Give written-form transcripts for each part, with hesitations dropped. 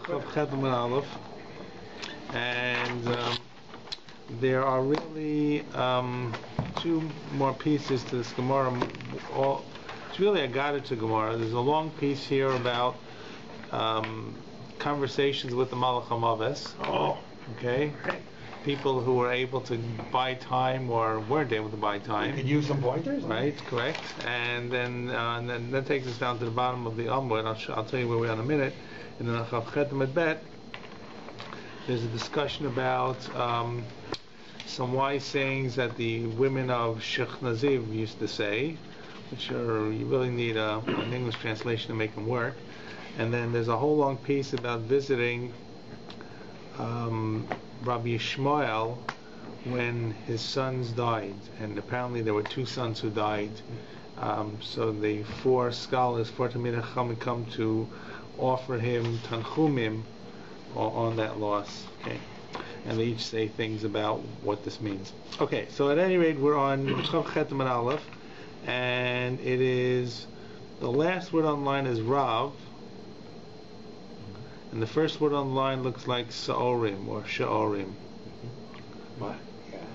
Kattan and Aleph, and there are really two more pieces to this Gemara. It's really a Gada to Gemara. There's a long piece here about conversations with the Malach HaMaves. Oh, okay. People who were able to buy time or weren't able to buy time. You could use some pointers. Right, correct. And then that takes us down to the bottom of the Moed. I'll tell you where we are in a minute. And then Kattan and BAYT, there's a discussion about some wise sayings that the women of Sheikh Naziv used to say, which are, you really need an English translation to make them work. And then there's a whole long piece about visiting Rabbi Ishmael when his sons died, and apparently there were two sons who died. So the four scholars, four Talmidei Chacham, come to offer him tanchumim on that loss. Okay, and they each say things about what this means. Okay, so at any rate, we're on Kattan and Aleph, and it is the last word on the line is Rav. And the first word on the line looks like Sa'orim or Sha'orim.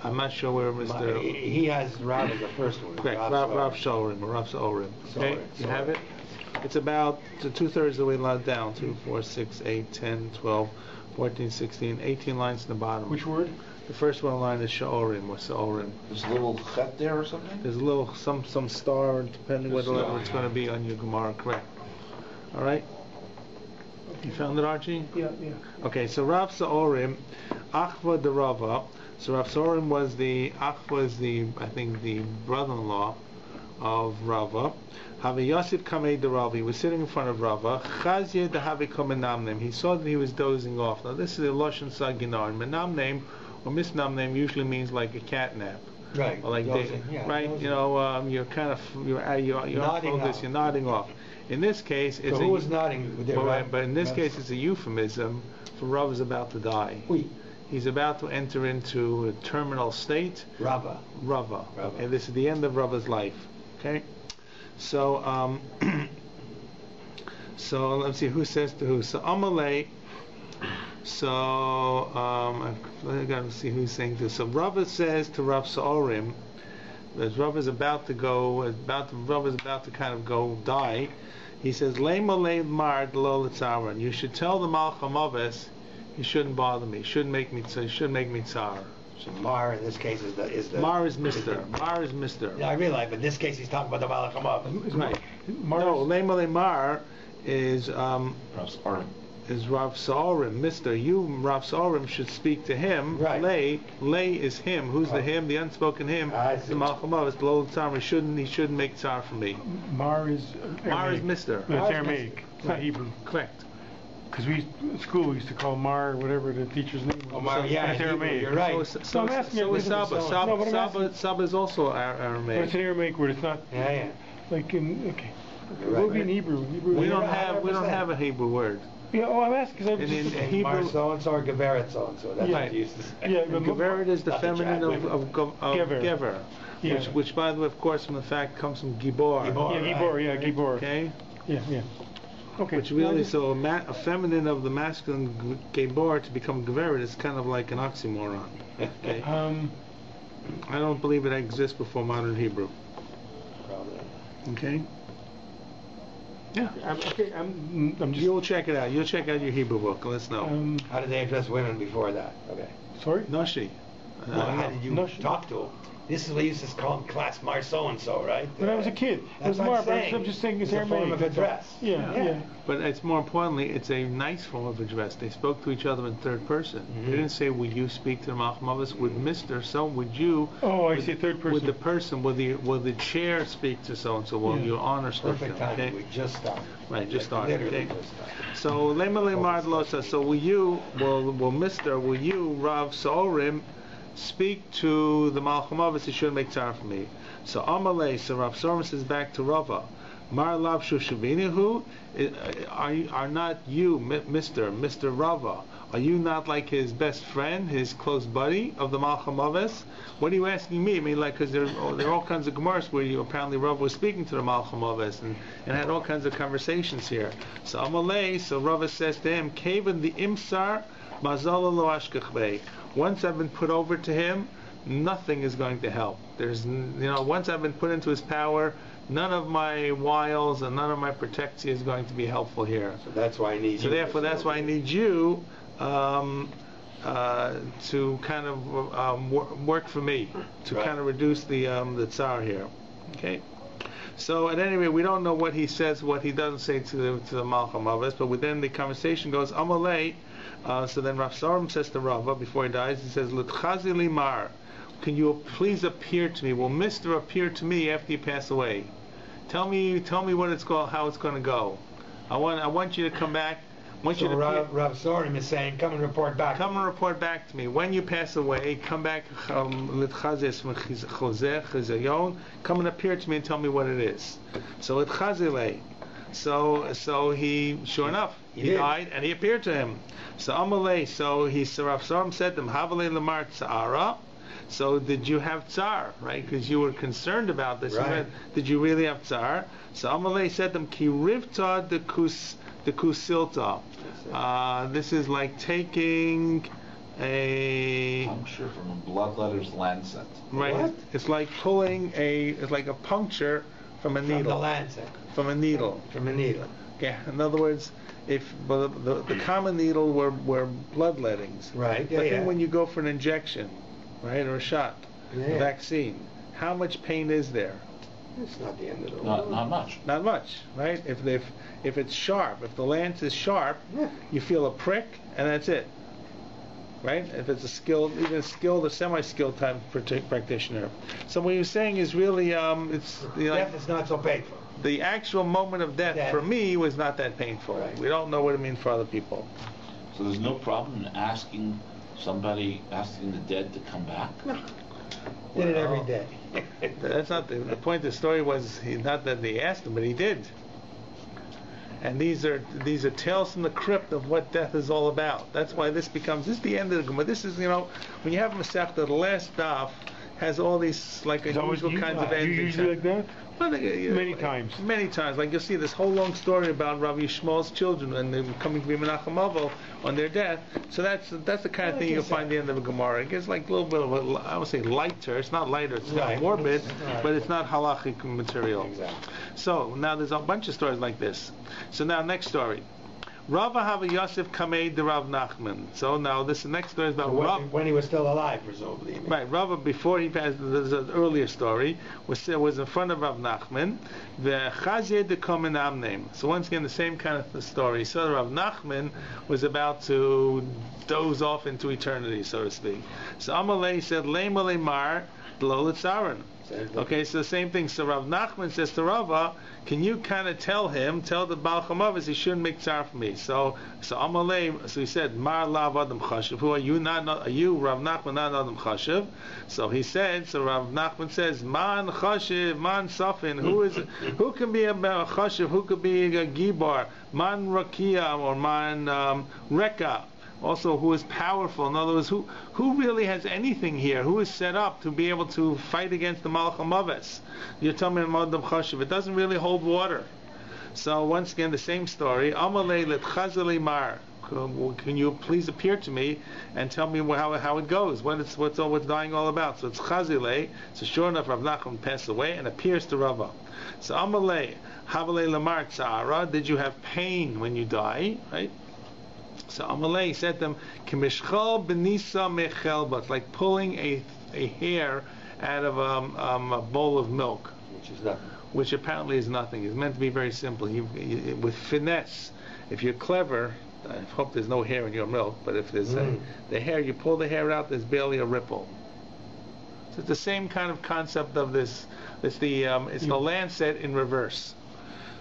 I'm not sure where Mr. He has Rav as the first word. Correct, Rav Sha'orim or Rav Sa'orim. Okay, you have it? It's about 2/3 of the way down. 2, 4, 6, 8, 10, 12, 14, 16, 18 lines in the bottom. Which word? The first one on the line is Sha'orim or Sa'orim. There's a little chet there or something? There's a little, some star, depending whether it's going to be on your Gemara, correct. Alright? You found it, Archie? Yeah. Okay, so Rav Sa'orim, Achva de Rava. So Rav Sa'orim was I think, the brother-in-law of Rava. Havi Yosef Kamei de Rava. He was sitting in front of Rava. Chazye de Havi Komenamnem. He saw that he was dozing off. Now this is a Lashon Saginar. Menamnem or misnamnem usually means like a cat nap. Right. Or like dozing, right. Dozing. You know, you're kind of you're off focus. You're nodding off. In this case, it's who was nodding? But in this case, it's a euphemism for Rav is about to die. Oui. He's about to enter into a terminal state. Rava. Okay, this is the end of Rava's life. Okay, so so let's see who says to who. So Amalei. So I got to see who's saying this. So Rava says to Rav Sa'orim, as Rav is about to kind of go die. He says, "Le'malei mar lo l'tzaron." You should tell the Malach HaMaves, he shouldn't bother me. He shouldn't make me tzar. So Mar in this case is the Mar is Mister. Mar is Mister. Yeah, I realize, but in this case he's talking about the Malach HaMaves. Right. No, le'malei mar is Rav Sa'orim, Mister. You, Rav Sa'orim, should speak to him. Right. Lay is him. Who's the him? The unspoken him. The Malach HaMaves, the Lo Tzar. He shouldn't make tzar for me. Mar is Mister. It's Aramaic. It's not Hebrew. Correct. Because we at school we used to call Mar whatever the teacher's name was. Oh, Mar, yeah, it's Aramaic. You're right. So is Saba. Saba is also Aramaic. But it's an Aramaic word. It's not. Yeah. Like in You're it right, would be in Hebrew. We don't have a Hebrew word. Yeah, I'm asking because I'm in just... Hebrew... Mar so-and-so or Geveret so-and-so. That's what you used to say. Yeah, and Geveret is the feminine of Gever. Yeah. Which, by the way, of course, from the fact, comes from Gibor. Gibor. Okay? Yeah. Okay. Which really, so a feminine of the masculine Gibor to become Geveret is kind of like an oxymoron. Okay? I don't believe it exists before modern Hebrew. Probably. Okay? Yeah. I'm just... You'll check it out. You'll check out your Hebrew book. Let us know. How did they address women before that? Okay. Sorry? Nashi. How did you talk to them? This is what you used to call them class Mar so-and-so, right? When I was a kid. It was Mar, but I'm just saying it's a form of address. Yeah. But it's more importantly, it's a nice form of address. They spoke to each other in third person. They didn't say, would you speak to the Malach HaMaves? Would Mr. So, would you... Oh, I see, third person. Would the person, will the chair speak to so-and-so? Will your honor speak to Perfect them? timing. We just started. Right, just started. Literally Okay. just started. So, Le'malei mar losa. So will you, Rav Sa'orim, speak to the Malach HaMaves, he shouldn't make tzar for me. So Amalei, so Rav Sa'orim says back to Rava, Mar Lav Shushavinahu, are not you, Mr. Rava? Are you not like his best friend, his close buddy of the Malcham Aves? What are you asking me? I mean, like, because there are all kinds of Gemaras where apparently Rava was speaking to the Malcham Aves and had all kinds of conversations here. So Amalei, so Rava says to him, Kavan the Imsar, Mazala lo Ashkachbei. Once I've been put over to him, nothing is going to help. Once I've been put into his power, none of my wiles and none of my protection is going to be helpful here. So that's why I need you. So therefore, that's why I need you to kind of work for me, to kind of reduce the tsar here. Okay. So at any rate, we don't know what he says, what he doesn't say to the Malcham Aves, but within the conversation goes Amalei. So then Rav Sarim says to Rava before he dies, he says, "L'tchazi limar, can you please appear to me? Will Mister appear to me after you pass away? Tell me what it's called, how it's going to go. I want you to come back. Rav Sarim is saying, come and report back. Come and report back to me. When you pass away, come back. Come and appear to me and tell me what it is. So So he, sure enough, he died and he appeared to him. So Amalei, so Rav Sarim said to him, Havalei lamar tzara. So did you have tsar, right? Because you were concerned about this. Right. Did you really have tsar? So Amalei said to him, Ki rivta de kusilta. This is like taking a puncture from a bloodletter's lancet. Right. What? It's like pulling it's like a puncture from a needle. From the lancet. From a needle. From a needle. Yeah. In other words, if the common needle were bloodlettings. Right. But then when you go for an injection, right, or a shot, a vaccine, how much pain is there? It's not the end of the world. world. Not much. Not much, right? If it's sharp, if the lance is sharp, you feel a prick, and that's it. Right? If it's even a skilled or semi-skilled type practitioner. So what you're saying is really, death is not so painful. The actual moment of death for me was not that painful. Right. We don't know what it means for other people. So there's no problem in asking the dead to come back? No. Did it every day. That's not the point of the story. Was not that they asked him, but he did. And these are tales from the crypt of what death is all about. That's why this is the end of the Gemara. This is, when you have Masechta, the last daf has all these like unusual kinds of endings. You usually like that? Well, many times. Many times. Like you'll see this whole long story about Rabbi Yishmael's children and them coming to be Menachem Avo on their death. So that's the kind of thing you'll find at the end of a Gemara. It gets like a little bit of I would say lighter. It's not lighter. It's not morbid, but it's not halachic material. Exactly. So now there's a bunch of stories like this. So now next story. Rava Hava Yosef Kamei de Rav Nachman. So now this next story is about Rav. When he was still alive, presumably. Right, Rava before he passed. There's an earlier story was in front of Rav Nachman. The Chazye de Komen Amnem. So once again, the same kind of story. So Rav Nachman was about to doze off into eternity, so to speak. So Amalei said, Leima Leimar Lo Litzaron. Okay, so the same thing. So Rav Nachman says to Rava, can you kind of tell the Baal Chamavas he shouldn't make tsar for me? So Amalei, so he said, Mar Lav Adam Chashiv. Who are you? Are you Rav Nachman not Adam Chashiv? So he said. So Rav Nachman says, Man Chashiv, Man Safin. Who can be a Chashiv? Who could be a Gibar? Man Rakia or Man Reka? Also, who is powerful? In other words, who really has anything here? Who is set up to be able to fight against the Malcham Aves? You're telling me Madam Chashiv. It doesn't really hold water. So once again, the same story. Amalei let Chazali Mar. Can you please appear to me and tell me how it goes? What's dying all about? So it's Chazile. So sure enough, Rav Nachman passed away and appears to Rava. So Amalei Havalei Lamar Tzara. Did you have pain when you die? Right. So Amalei said to them, "Kimishchal benisa mechel," but like pulling a hair out of a bowl of milk, which is nothing. Which apparently is nothing. It's meant to be very simple. With finesse, if you're clever, I hope there's no hair in your milk. But if there's the hair, you pull the hair out. There's barely a ripple. So it's the same kind of concept of this. It's the lancet in reverse.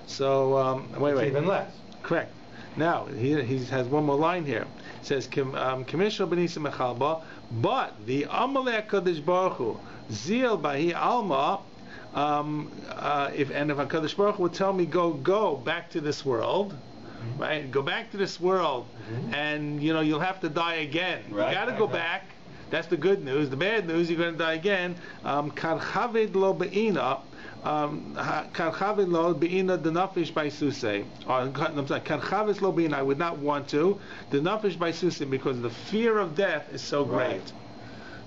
So wait. Even less. Correct. Now, he has one more line here. It says, Kamishal Benisa Mechalba, but the Amalek Kadosh Baruch Hu, Zil Bahi Alma, if HaKadosh Baruch Hu would tell me, go back to this world, right? Go back to this world, and you'll have to die again. Right, You got to go back. That's the good news. The bad news, you're going to die again. Karchavid lo be'ina. Karchavid lo be'ina denafish by susay. I'm sorry. Karchavid lo be'ina. I would not want to. Denafish by susay, because the fear of death is so great.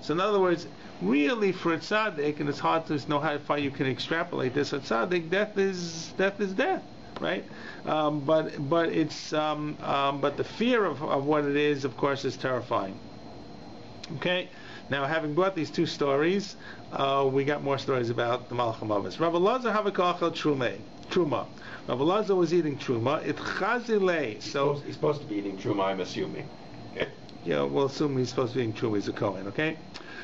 So in other words, really for a tzaddik, and it's hard to know how far you can extrapolate this. A tzaddik, death is death, right? But the fear of what it is, of course, is terrifying. Okay, now having brought these two stories, we got more stories about the Malach HaMavis. Rav Elazar havakachal truma. Rav Elazar was eating truma. It chazilei. So he's supposed to be eating truma, I'm assuming. Yeah, we'll assume he's supposed to be eating truma. He's a Kohen, okay?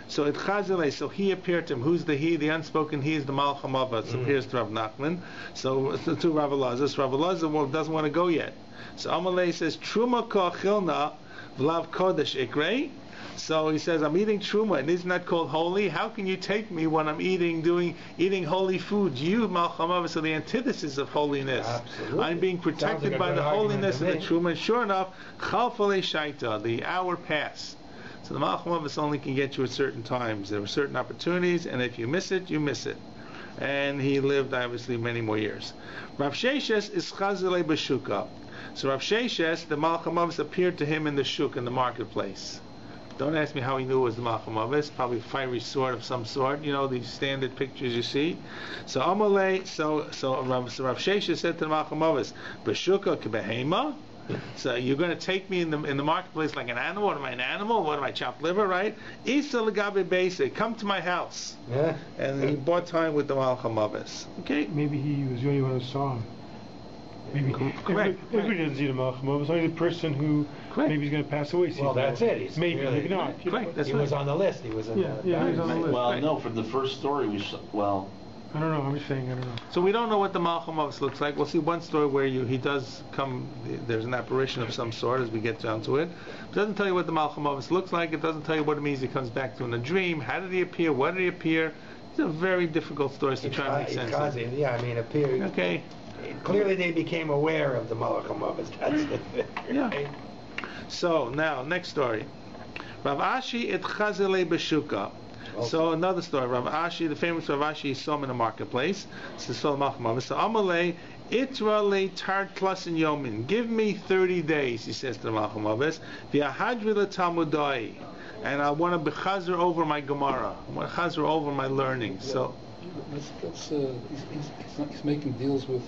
So it chazilei. So he appeared to him. Who's the he? The unspoken he is the Malach HaMavis. Appears to Rav Nachman. So to Rav Elazar. So Rav Elazar doesn't want to go yet. So Amalei says truma kachilna v'lav kodesh ikrei. So he says, I'm eating truma, and isn't that called holy? How can you take me when I'm eating holy food? You, Malach HaMavis, are the antithesis of holiness. Absolutely. I'm being protected by the holiness of the truma. And sure enough, chalfalei shaita, the hour passed. So the Malach HaMavis only can get you at certain times. There were certain opportunities, and if you miss it, you miss it. And he lived, obviously, many more years. Rav Sheshes is chazilei b'shuka. So Rav Sheshes, the Malach HaMavis, appeared to him in the shuk, in the marketplace. Don't ask me how he knew it was the Malach HaMavis. Probably a fiery sword of some sort. These standard pictures you see. So Amalei, so Rav Sheshes said to the Malach HaMavis, "B'shuka kebehema." So you're going to take me in the marketplace like an animal? What am I, an animal? What am I, chopped liver? Right? Isa legabe beise. Come to my house. Yeah. And he bought time with the Malach HaMavis. Okay. Maybe he was the only one who saw him. Maybe Correct. Everybody doesn't see the Malach HaMavis. Only the person who maybe is going to pass away sees Well, the that's Malach. it. He's Maybe really, not. Correct. That's he right. was on the list. He was in he was on the list. Well, Right. no, from the first story we saw, I don't know. I'm just saying. I don't know. So we don't know what the Malach HaMavis looks like. We'll see one story where he does come. There's an apparition of some sort as we get down to it. It doesn't tell you what the Malach HaMavis looks like. It doesn't tell you what it means he comes back to in a dream. How did he appear? What did he appear? These are very difficult stories to try and make sense of. Yeah, I mean, appeared. Okay. Clearly, they became aware of the Malach HaMavis. That's the Yeah. So now, next story. Rav Ashi et chazele b'shuka. So another story. Rav Ashi, the famous Rav Ashi, he saw him in the marketplace. So Malach HaMavis. So Amalei itra le tart klasin yomin. Give me 30 days, he says to the Malach HaMavis. V'ahadri le talmudai. And I want to bechazer over my Gemara. I want to chazer over my learning. So. He's making deals with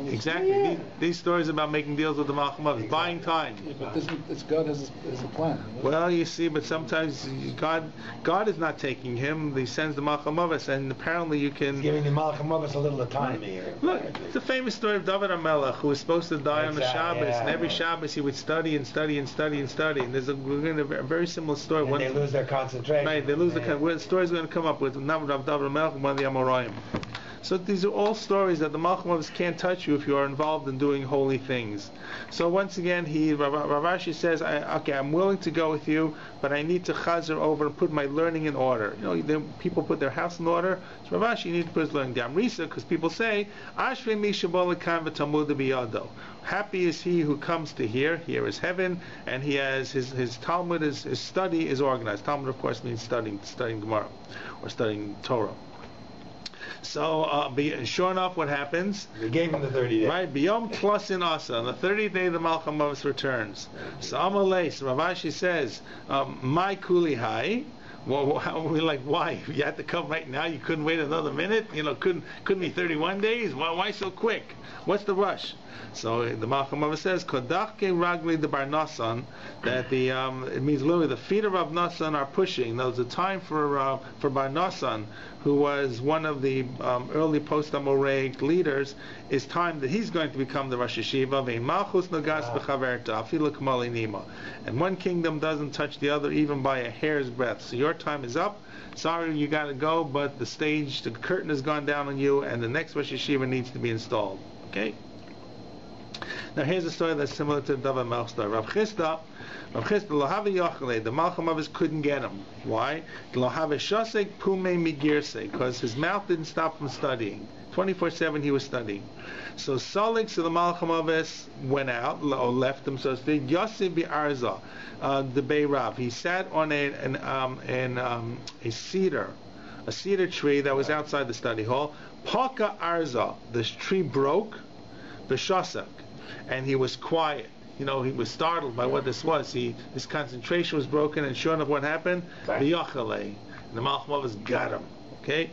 Exactly. These stories about making deals with the Malach HaMavis, buying time. Yeah, but God has a plan. Well, you see, but sometimes God is not taking him. He sends the Malach HaMavis, and apparently you can. He's giving the Malach HaMavis a little autonomy here. Look, it's a famous story of David HaMelech, who was supposed to die on the Shabbos, and every Shabbos he would study and study and study and study. And we're going to a very similar story. And they lose their concentration. Right, they lose the story's going to come up with not of David HaMelech, one of the Amoraim. So these are all stories that the Malach HaMavis can't touch you if you are involved in doing holy things. So once again, Rav Ashi says, I'm willing to go with you, but I need to chazer over and put my learning in order. People put their house in order. So Rav Ashi needs to put his learning down. Because people say, Ashrei mi shebolakan v'talmud biyado. Happy is he who comes to here. Here is heaven, and he has his Talmud, his study is organized. Talmud, of course, means studying Gemara or studying Torah. So, sure enough, what happens? They gave him the 30 days. Right, biyom tlasin asa. On the 30th day, the Malach HaMavis returns. So Amalei, so Rav Ashi says, my kuli hai. Well, we're like, why? You had to come right now? You couldn't wait another minute? Couldn't be 31 days? Why so quick? What's the rush? So the Malach HaMavis says, Kodachke ragli de bar nasan, that it means literally the feet of Rav Nasan are pushing. There was a time for Bar Nasan, who was one of the early post-Amoraic leaders. It's time that he's going to become the Rosh Yeshiva. Malchus nagas b'chaverta afilu k'mali nima. And one kingdom doesn't touch the other even by a hair's breadth. So your time is up. Sorry, you got to go, but the curtain has gone down on you, and the next Rosh Yeshiva needs to be installed. Okay. Now here's a story that's similar to the Davar Melch story. Rav Chisda Lohavi Yochele, the Malcham of his couldn't get him. Why? Lohavi Shosek Pume Migirse, because his mouth didn't stop from studying. 24/7 he was studying. So Salik, so the Malcham of his went out, or left him, so to speak. Yosef Bi'arza, the Beirav. He sat on a cedar tree that was outside the study hall. Paka Arza, this tree broke, B'Shosek, and he was quiet. He was startled by what this was. His concentration was broken, and sure enough, what happened? The Yochele. The Malcham of his got him. Okay?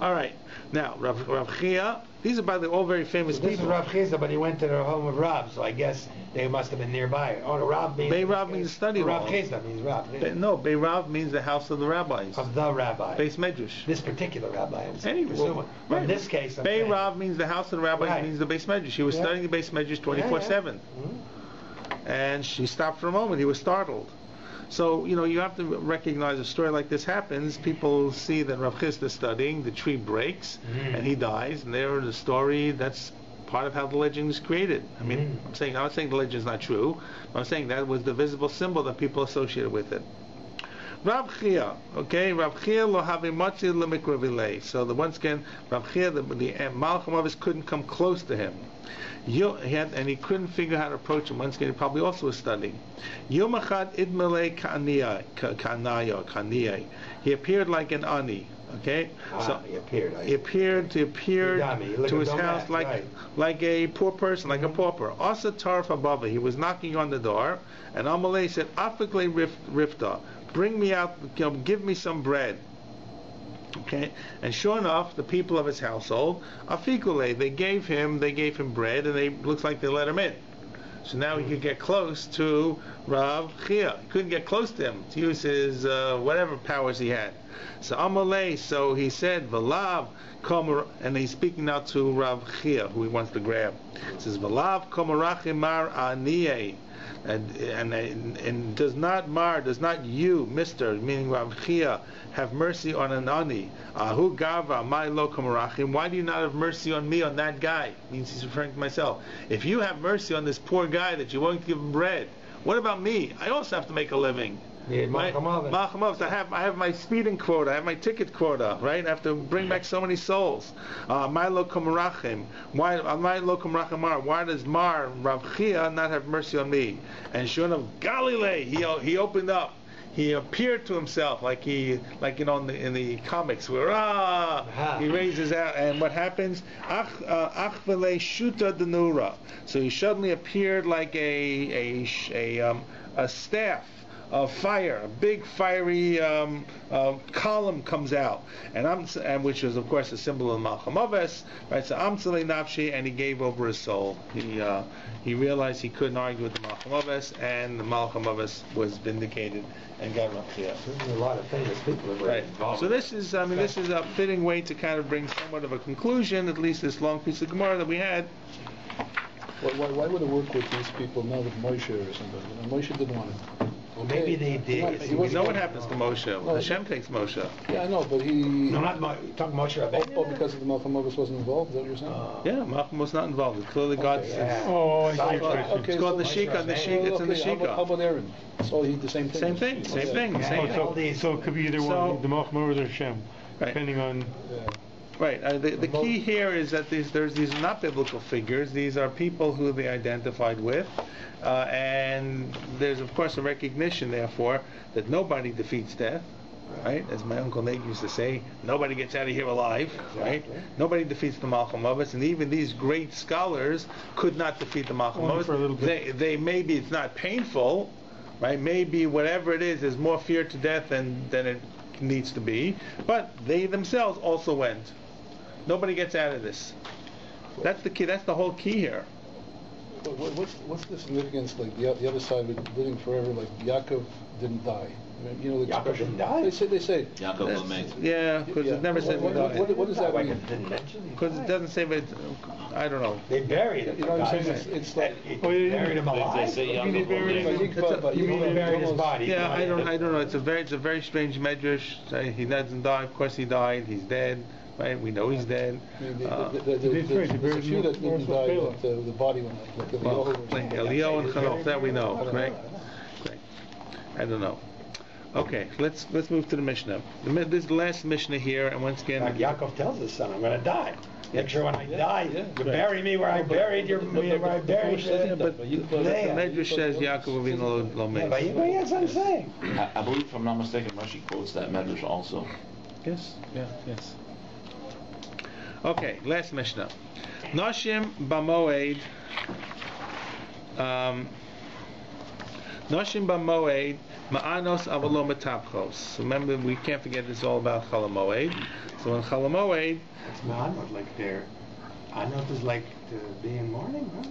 All right. Now, Rav Chia, these are, by the way, all very famous people. This is Rav Chia, but he went to the home of Rav, so I guess they must have been nearby. Oh, the Rav means... Beirav means study hall. Rav Chia means Rav. No, Beirav means the house of the rabbis. Of the rabbi. Beis Medrash. This particular rabbi. Anyway, right. In this case... Beirav means the house of the rabbis, means the Beis Medrash. He was studying the Beis Medrash 24/7. And she stopped for a moment. He was startled. So, you have to recognize a story like this happens. People see that Rav Chisda is studying, the tree breaks, and he dies, and there the story, that's part of how the legend is created. I mean, I'm not saying the legend is not true, but I'm saying that was the visible symbol that people associated with it. Rav Chia, Rav Chia lo have matzi lemikravile. So once again, Rav Chia, the Malcham of his couldn't come close to him. And he couldn't figure out how to approach him. Once again, he probably also was studying. Yom echad idmele kaniyai. He appeared like an ani. Okay, so he appeared to his house like a poor person, like a pauper. Asa tarf abava. He was knocking on the door, and Amalei said, "Afikle rifta, bring me out, give me some bread." Okay, and sure enough, the people of his household, afikule, they gave him bread, and looks like they let him in. So now he could get close to Rav Chia. He couldn't get close to him to use his whatever powers he had. So Amalei, so he said, "Valav kom," and he's speaking now to Rav Chia, who he wants to grab. He says, "Valav komarachim mar aniyeh." And does not you, Mister, meaning Rav Chia, have mercy on an ani? Ahu gava my lo kamarachim. Why do you not have mercy on me, on that guy? Means he's referring to myself. If you have mercy on this poor guy that you won't give him bread, what about me? I also have to make a living. Malcham, I have my speeding quota, I have my ticket quota, right? I have to bring back so many souls. My lo kamarachim. Why does Mar Rav Chia not have mercy on me? And sure enough, Galilei, he opened up. He appeared to himself like in the comics where he raises out, and what happens? Achvele shuta denura. So he suddenly appeared like a staff of fire, a big fiery column comes out, and which is of course a symbol of Malcham Aves, right? So Amtzalei Nafshi, and he gave over his soul. He realized he couldn't argue with the Malcham Aves, and the Malcham Aves was vindicated and got Rav Chia. There's a lot of famous people that were involved. So this is a fitting way to kind of bring somewhat of a conclusion, at least this long piece of Gemara that we had. Why would it work with these people now with Moshe or something? Moshe didn't want it. Well, maybe they did. You know what happens to Moshe? No, Hashem takes Moshe. Yeah, I know, but he... No, not talking Moshe Rabbi. Oh, because of the Malcham Avis wasn't involved? Is that what you're saying? Yeah, Malcham was not involved. It's clearly God says. Oh, I see. It's called the Shika. It's in the Shika. How about Aaron? So he the same thing? Same thing. So it could be either one, the Malcham Avis or Hashem, depending on... Right. The key here is that these are not biblical figures. These are people who they identified with, and there's of course a recognition, therefore, that nobody defeats death. Right, as my uncle Nate used to say, nobody gets out of here alive. Right, nobody defeats the Malcham Avis, and even these great scholars could not defeat the Malcham Avis. They maybe it's not painful, right? Maybe whatever it is, there's more fear to death than it needs to be, but they themselves also went. Nobody gets out of this. That's the key. That's the whole key here. What's the significance? Like the other side of living forever. Like Yaakov didn't die. I mean, the Yaakov didn't die. They say. Yaakov Lamed. Yeah, because it never said. What does that mean? Because it doesn't say. But I don't know. They buried him. You know what I'm saying? It's like buried him alive. They say Yaakov Lamed. You mean they buried his body? Yeah, I don't know. It's a very strange medrash. He doesn't die. Of course, he died. He's dead. right? We know he's dead. I mean, there's a few that didn't die, but the body went up, like Eliyahu and Chanoch, that we know, right? Right. I don't know. Okay, let's move to the Mishnah. This last Mishnah here, and once again, like Yaakov tells his son, I'm going to die. Make sure when I die, you bury me where I buried your, where I buried you. But the Medrash says Yaakov will be no Yeah, but that's what I'm saying. I believe, if I'm not mistaken, Rashi quotes that Medrash also. Yes, yes. Okay, last Mishnah. Noshim b'moed. Noshim b'moed ma'anos avalo metapchos. So remember, we can't forget this is all about Chol Moed. So in Chol Moed, it's ma'anos like there. Anos is like to be in mourning, right?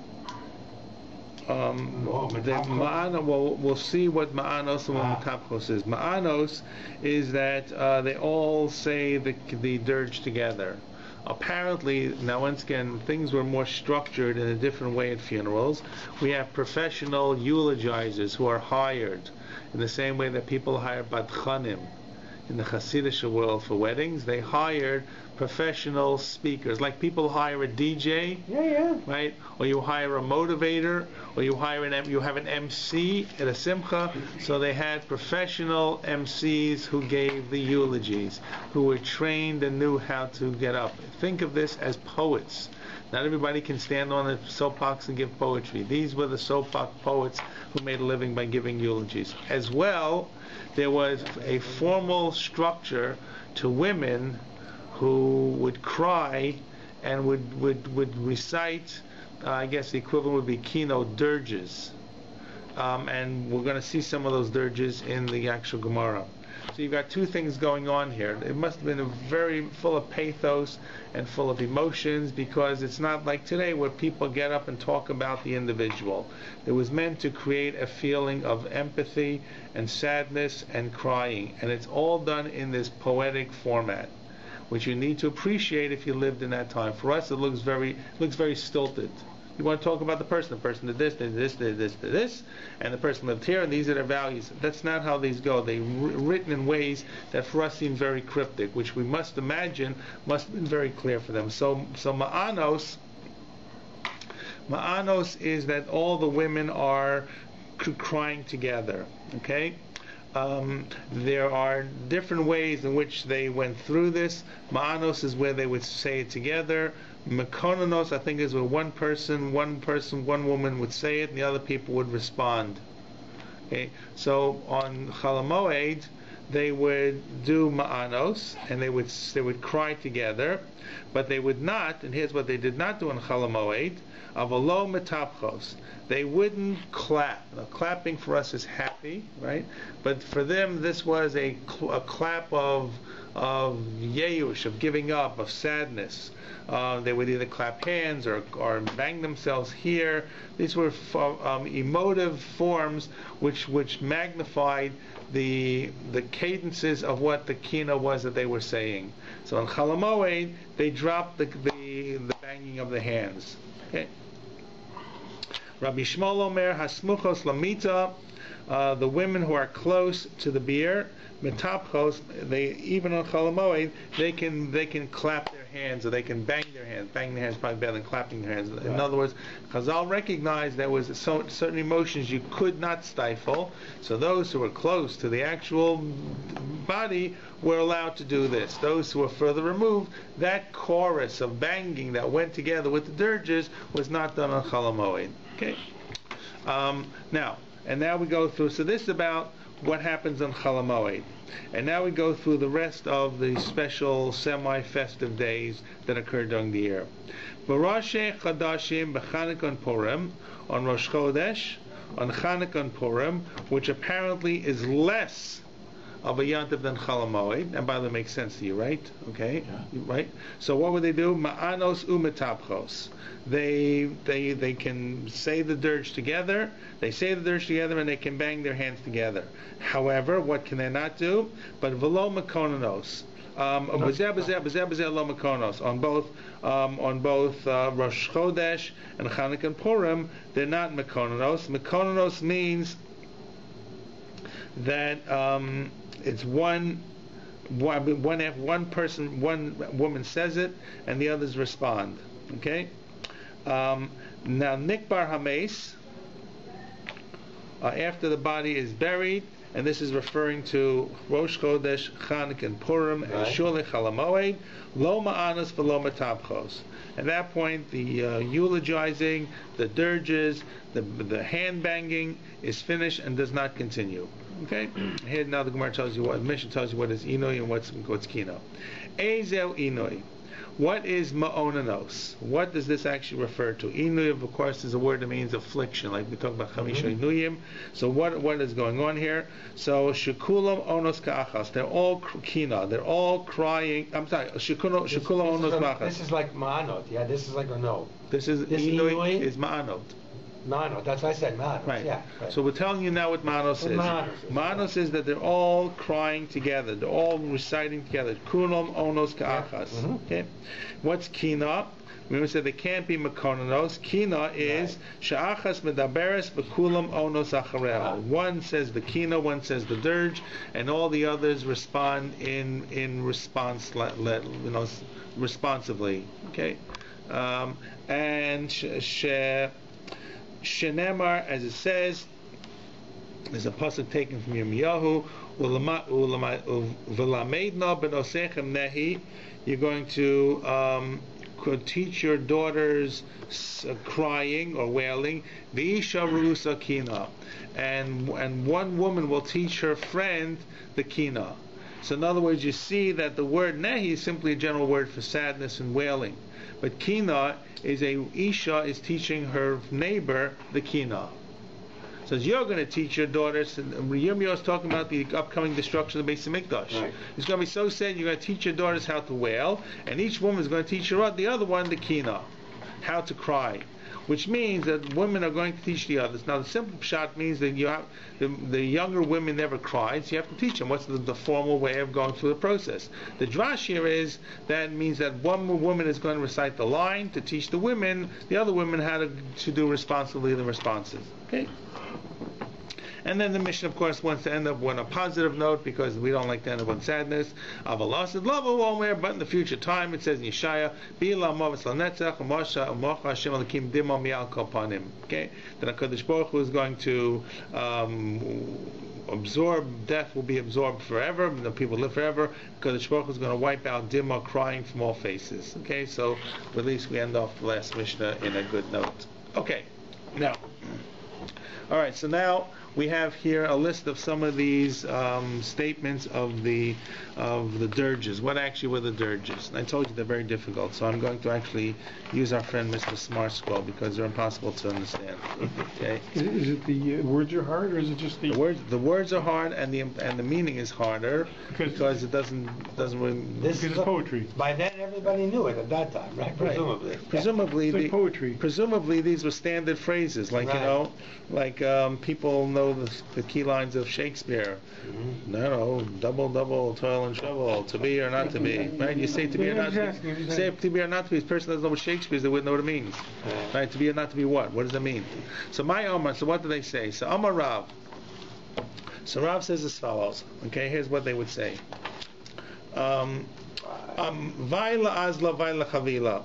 We'll see what ma'anos and what metapchos is. Ma'anos is that they all say the dirge together. Apparently, now once again, things were more structured in a different way at funerals. We have professional eulogizers who are hired in the same way that people hire badchanim in the Hasidic world for weddings. They hired professional speakers, like people hire a DJ, right? Or you hire a motivator, or you have an MC at a simcha. So they had professional MCs who gave the eulogies, who were trained and knew how to get up. Think of this as poets. Not everybody can stand on a soapbox and give poetry. These were the soapbox poets who made a living by giving eulogies. As well, there was a formal structure to women who would cry and would recite, I guess the equivalent would be keynote dirges. And we're going to see some of those dirges in the actual Gemara. So you've got two things going on here. It must have been very full of pathos and full of emotions, because it's not like today where people get up and talk about the individual. It was meant to create a feeling of empathy and sadness and crying, and it's all done in this poetic format, which you need to appreciate if you lived in that time. For us, it looks very stilted. You want to talk about the person did this, did this, and the person lived here, and these are their values. That's not how these go. They're written in ways that for us seem very cryptic, which we must imagine must have been very clear for them. So ma'anos is that all the women are crying together. Okay. There are different ways in which they went through this. Ma'anos is where they would say it together. Mekononos, I think, is where one woman would say it, and the other people would respond. Okay, so on Chol Moed, they would do ma'anos, and they would cry together, but they would not. And here's what they did not do on Chol Moed: avalo metapchos. They wouldn't clap. Now, clapping for us is happy, right? But for them, this was a clap of yeyush, of giving up, of sadness. They would either clap hands or bang themselves here. These were emotive forms which magnified the cadences of what the kina was that they were saying. So in Chol Moed, they dropped the banging of the hands. Okay. Rabbi Shmuel Omer hasmuchos lamita, the women who are close to the bier, metapchos, they even on Chol Moed, they can clap their hands, or they can bang their hands. Banging their hands is probably better than clapping their hands. In other words, Chazal recognized there was certain emotions you could not stifle, so those who were close to the actual body were allowed to do this. Those who were further removed, that chorus of banging that went together with the dirges was not done on Chol Moed. Okay. Now we go through. So this is about what happens on Chol Moed, and now we go through the rest of the special semi-festive days that occur during the year. B'Rosh Chodashim b'Chanukah and Purim, on Rosh Chodesh, on Chanukah and Purim, which apparently is less of a yantiv than Chol Moed, and by the way, makes sense to you, right? Okay, yeah. Right. So what would they do? Ma'anos u'metapchos. They can say the dirge together. They say the dirge together, and they can bang their hands together. However, what can they not do? But v'lo mekononos. On both Rosh Chodesh and Chanukah and Purim, they're not mekononos. Mekononos means that it's one one woman says it, and the others respond. Okay. Now Nikbar Hames, after the body is buried, and this is referring to Rosh Chodesh, Chanukah, and Purim, and Shulei Chalamoed, Lo Ma'anos v'lo Matabchos. At that point, the eulogizing, the dirges, the hand banging is finished and does not continue. Okay. Here now the Gemara tells you what the Mishnah tells you what is inoi and what's kino. Ezel inoi. What is ma'onanos? What does this actually refer to? Inui, of course, is a word that means affliction, like we talk about chamisha inuyim. So what is going on here? So shekulam onos ka'achas. They're all kina. They're all crying. I'm sorry. Shekulam onos ma'achas. This is like ma'anot. Yeah, this is like a no. This inui is ma'anot. Ma'anot. That's what I said. Ma'anot. Right. Yeah. Right. So we're telling you now what Manos is. Manos is that they're all crying together. They're all reciting together. Kulam onos ka'achas. Okay. What's kina? We said they can't be makonanos. Kina is sha'achas medaberes b'kulam onos acharel. One says the kina, one says the dirge, and all the others respond in response, responsively. Okay. And Shenemar, as it says, there's a pasuk taken from Yirmiyahu. You're going to could teach your daughters crying or wailing. V'isha rusa kina, and one woman will teach her friend the kina. So in other words, you see that the word nehi is simply a general word for sadness and wailing. But kina is Isha is teaching her neighbor the kina. So you're going to teach your daughters, and Yirmiyahu is talking about the upcoming destruction of the Beis Hamikdash. Right. It's going to be so sad, you're going to teach your daughters how to wail, and each woman is going to teach the other one the kina, how to cry. Which means that women are going to teach the others. Now the simple pshat means that you have the younger women never cried, so you have to teach them what's the formal way of going through the process. The drash here is that means that one woman is going to recite the line to teach the women, the other women how to do responsibly the responses. Okay. And then the Mishnah, of course, wants to end up on a positive note because we don't like to end up on sadness. Avalah said, love won't wear, but in the future time, it says in Yeshaya, okay, that HaKadosh Baruch Hu is going to absorb, death will be absorbed forever, the people live forever. HaKadosh Baruch Hu is going to wipe out Dima, crying from all faces. Okay, so at least we end off the last Mishnah in a good note. Okay, now, all right, so now we have here a list of some of these statements of the dirges. What actually were the dirges? And I told you they're very difficult, so I'm going to actually use our friend Mr. Smart Scroll because they're impossible to understand. Okay. Is it the words are hard, or is it just the words? The words are hard, and the meaning is harder because it doesn't really. This is poetry. By then, everybody knew it at that time, right? Presumably. Right. Presumably, it's like poetry. Presumably, these were standard phrases, like people know the key lines of Shakespeare. No, double, toil and trouble, to be or not to be. Right? You say to be or not to be. Say to be or not to be. This person doesn't know what Shakespeare is, they wouldn't know what it means. Right? To be or not to be what? What does that mean? So my Omar, so what do they say? So Amar Rav. So Rav says as follows. Okay, here's what they would say. Vaila azla, vaila chavila.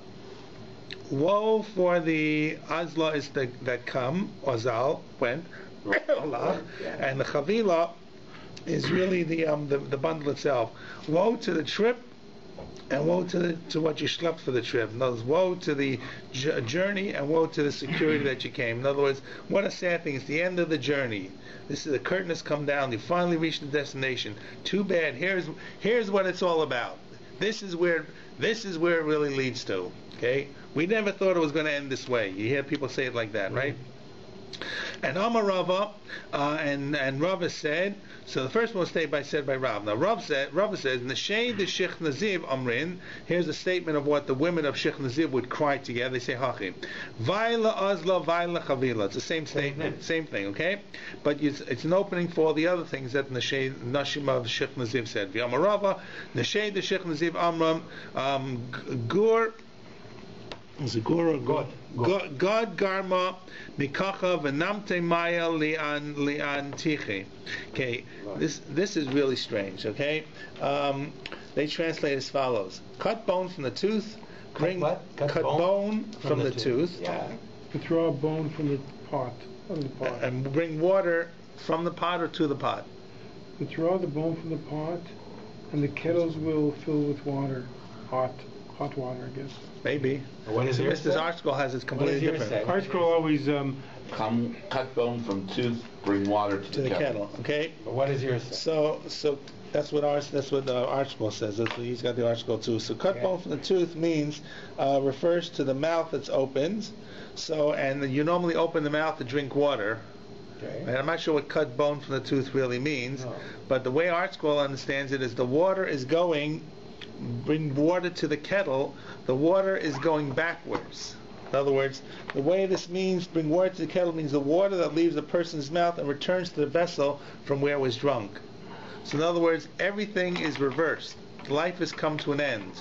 Woe for the azla is that come, or zal, went, and the chavila is really the bundle itself. Woe to the trip, and woe to what you schlepped for the trip. In other words, woe to the journey, and woe to the security that you came. In other words, what a sad thing! It's the end of the journey. This is the curtain has come down. You finally reached the destination. Too bad. Here's what it's all about. This is where it really leads to. Okay, we never thought it was going to end this way. You hear people say it like that, right? And Amar Rava, and Rava said. So the first one was said by Rav. Now Rava says, "Neshei de Shech Naziv Amrin." Here's a statement of what the women of Shech Naziv would cry together. They say Hachim, Vaila Azla, Vaila Chavila. It's the same statement, same thing, okay? But it's an opening for all the other things that Neshei Nashim of Shech Naziv said. V'Amar Rava, Neshei de Shech Naziv Amram, Gur. Zigura God. God garma mikacha v'namte maya lian tichi. Okay, this is really strange. Okay, they translate as follows: cut bone from the tooth, bring cut bone from the tooth. Yeah. Withdraw a bone from the pot. And bring water from the pot or to the pot. Withdraw the bone from the pot, and the kettles will fill with water, hot water, I guess. Maybe. What is yours? This article has it's completely different. Our scroll always Cut bone from tooth, bring water to the kettle. Okay. But what is yours? So that's what the article says. He's got the article too. So cut bone from the tooth means refers to the mouth that's opened. So and you normally open the mouth to drink water. Okay. And I'm not sure what cut bone from the tooth really means, but the way Art Scroll understands it is the water is bring water to the kettle, the water is going backwards. In other words, the way this means bring water to the kettle means the water that leaves a person's mouth and returns to the vessel from where it was drunk. So in other words, everything is reversed. Life has come to an end.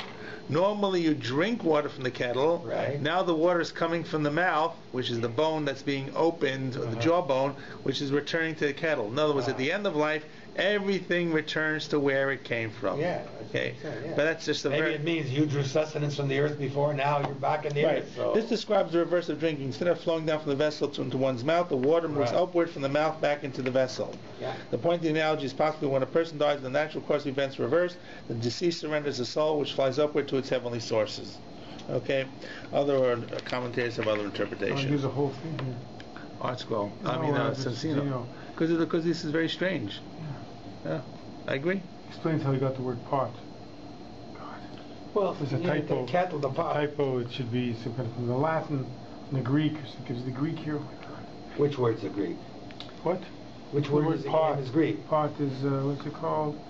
Normally you drink water from the kettle. Right. Now the water is coming from the mouth, which is the bone that's being opened, or the jawbone, which is returning to the kettle. In other words, at the end of life, everything returns to where it came from. Yeah. Okay. So, yeah. But that's just Maybe it means you drew sustenance from the earth before, now you're back in the right. earth. So. This describes the reverse of drinking. Instead of flowing down from the vessel into one's mouth, the water moves upward from the mouth back into the vessel. Yeah. The point of the analogy is possibly when a person dies, the natural course of events reversed, the deceased surrenders the soul, which flies upward to its heavenly sources. Okay? Other commentators have other interpretations. here's a whole thing here. Art Scroll. It's, Sensino. Because this is very strange. Yeah. I agree. Explains how he got the word pot. Well, There's a typo. The kettle, the pot. Typo, it should be some kind of from the Latin and the Greek, because the Greek here, oh my God. Which word's the Greek? What? Which The word pot is Greek? Pot is, what's it called?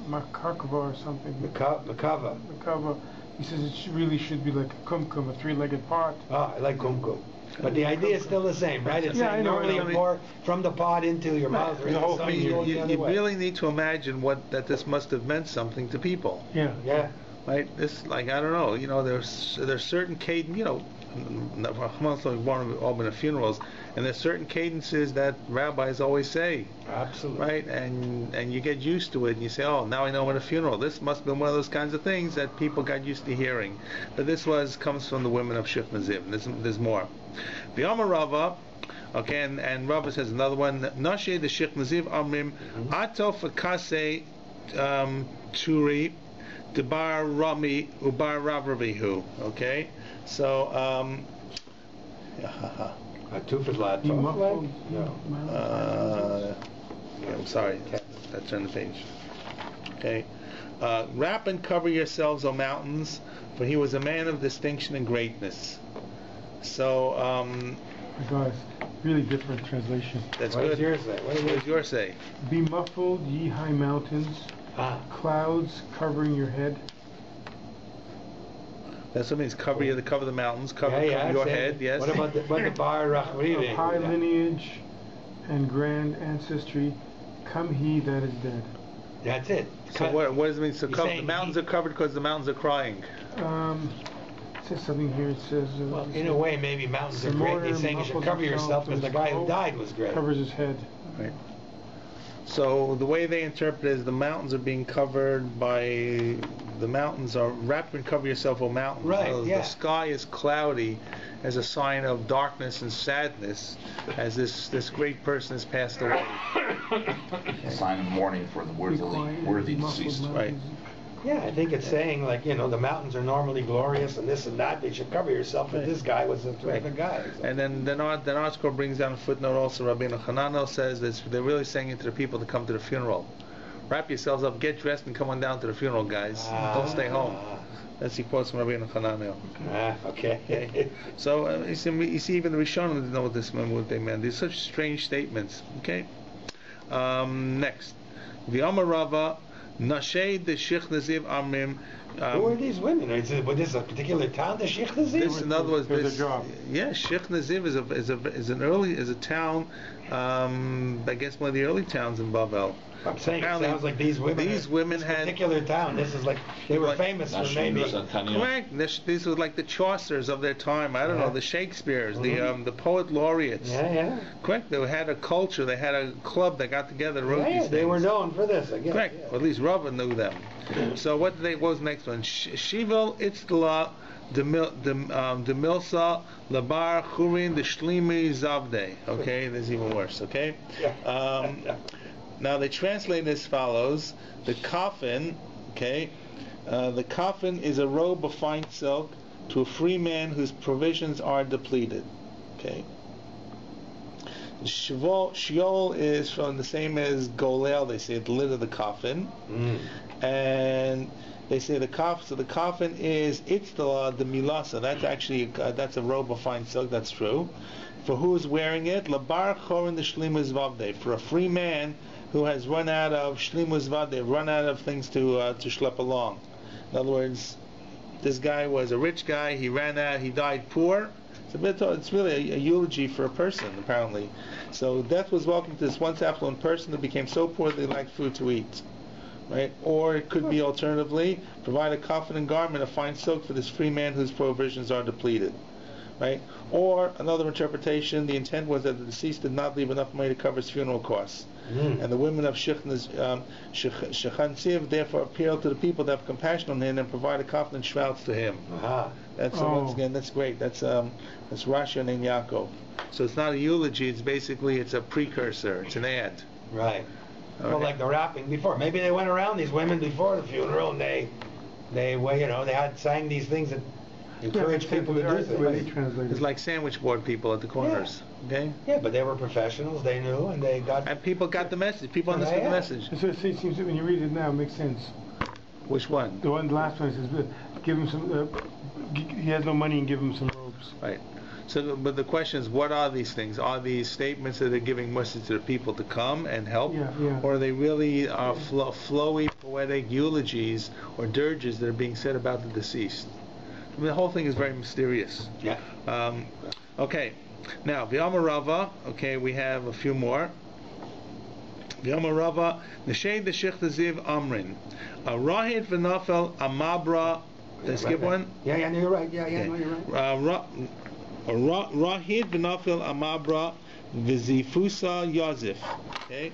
Makakava or something. Makava. Makava. He says it really should be like a kumkum, a three-legged pot. Ah, I like kumkum. But the idea is still the same, right? It's Yeah, saying I know, normally I know. you pour from the pot into your mouth or The into whole something, thing, you go the other you way. really need to imagine that this must have meant something to people. Yeah. Yeah. Right? This, I don't know, there's certain cadence, we've all been at funerals, and there's certain cadences that rabbis always say. Absolutely. Right? And you get used to it, and you say, oh, now I know I'm at a funeral. This must have been one of those kinds of things that people got used to hearing. But this comes from the women of Shich Naziv. There's more. V'yama Rava, okay, and Rava says another one, Nashe the Shich Naziv Amrim, Ato Fakase Turi, Debar Rami Ubar Ravravihu. Okay? So, Tufas lat. No. okay, I'm sorry. Let's turn the page. Okay. Wrap and cover yourselves, O mountains, for he was a man of distinction and greatness. So, Guys, really different translation. that's What good. does yours say? What does yours say? Be muffled, ye high mountains, clouds covering your head. That's what it means. Cover the mountains. Cover your that's it. head. Yes. What about the bar Of rachrivi? high lineage and grand ancestry, come he that is dead. That's it. So what does it mean? So He's the saying mountains are covered because the mountains are crying. It says something here, it says... Well, in a way, maybe mountains are great. He's saying you should cover yourself because the guy who died was great. Covers his head. Right. So the way they interpret it is the mountains are being covered by... The mountains are... Wrap and cover yourself, O mountains. Right, So yeah. The sky is cloudy as a sign of darkness and sadness as this great person has passed away. A sign of mourning for the worthy deceased. Right. Yeah, I think it's saying like, the mountains are normally glorious and this and that. They should cover yourself, but this guy was a terrific guy. So. And then Article brings down a footnote also. Rabbi Hananel says that they're really saying it to the people to come to the funeral. Wrap yourselves up, get dressed, and come on down to the funeral, guys. Don't stay home. That's he quotes from Rabbi Hananel. Okay. So you see, even the Rishonim didn't know what they meant. These such strange statements. Okay. Next, the Amarava. Nashed the Shich Naziv Amrim. Who are these women? Is this a particular town, the Shich Naziv? This, in other words, There's a job. Yeah, Shich Naziv is a town. I guess one of the early towns in Bavel. I'm saying, it Apparently, sounds like these women this had... had particular town, this is like, they were Like- famous for maybe... correct. These were like the Chaucers of their time. I don't Yeah. know, the Shakespeare's, Mhm. the poet laureates. Yeah. Correct. They had a culture. They had a club that got together and wrote these things. They were known for this, I guess. Correct. Yeah. Or at least Rabbi knew them. So what was the next one? Shivel Itzla Demilsa Labar Churin the Shlimi Zavde. Okay, there's even worse. Okay. Now they translate as follows: the coffin. Okay, the coffin is a robe of fine silk to a free man whose provisions are depleted. Okay. Sheol is from the same as Golel. They say the lid of the coffin, and they say the coffin. So the coffin is Itztala the Milasa. That's actually that's a robe of fine silk. That's true. For who is wearing it? Labar Chorin the Shlimus Vavde. For a free man who has run out of Shlimus Vavde, run out of things to schlep along. In other words, this guy was a rich guy. He ran out. He died poor. It's really a eulogy for a person, apparently. So death was welcome to this once affluent person who became so poor they lacked food to eat. Right? Or it could be alternatively, provide a coffin and garment of fine silk for this free man whose provisions are depleted. Right? Or another interpretation, the intent was that the deceased did not leave enough money to cover his funeral costs. And the women of Shechansiv therefore appealed to the people to have compassion on him and provide a coffin and shrouds to him. That's once again, that's great. That's Rashi and Yaakov. So it's not a eulogy. It's a precursor. It's an ad. Right. Okay. Well, like the rapping before. Maybe they went around these women before the funeral and they had sang these things that encourage people to do things. It's like sandwich board people at the corners. Okay. Yeah, but they were professionals. They knew, and they got. And people got the message. People understood the message. So it seems that when you read it now, it makes sense. Which one? The last one says, give him some. He has no money, and give him some robes. Right. So, but the question is, what are these things? Are these statements that they're giving message to the people to come and help, or are they really flowy, poetic eulogies or dirges that are being said about the deceased? I mean, the whole thing is very mysterious. Yeah. Okay. Now, V'yamar Rava. Okay, we have a few more. V'yamar Rava. Neshei deshich ziv amrin. Rahid v'nafel amabra. Did I skip one? Yeah, no, you're right. No, you're right. Rahid v'nafel amabra v'zifusa Yosef. Okay.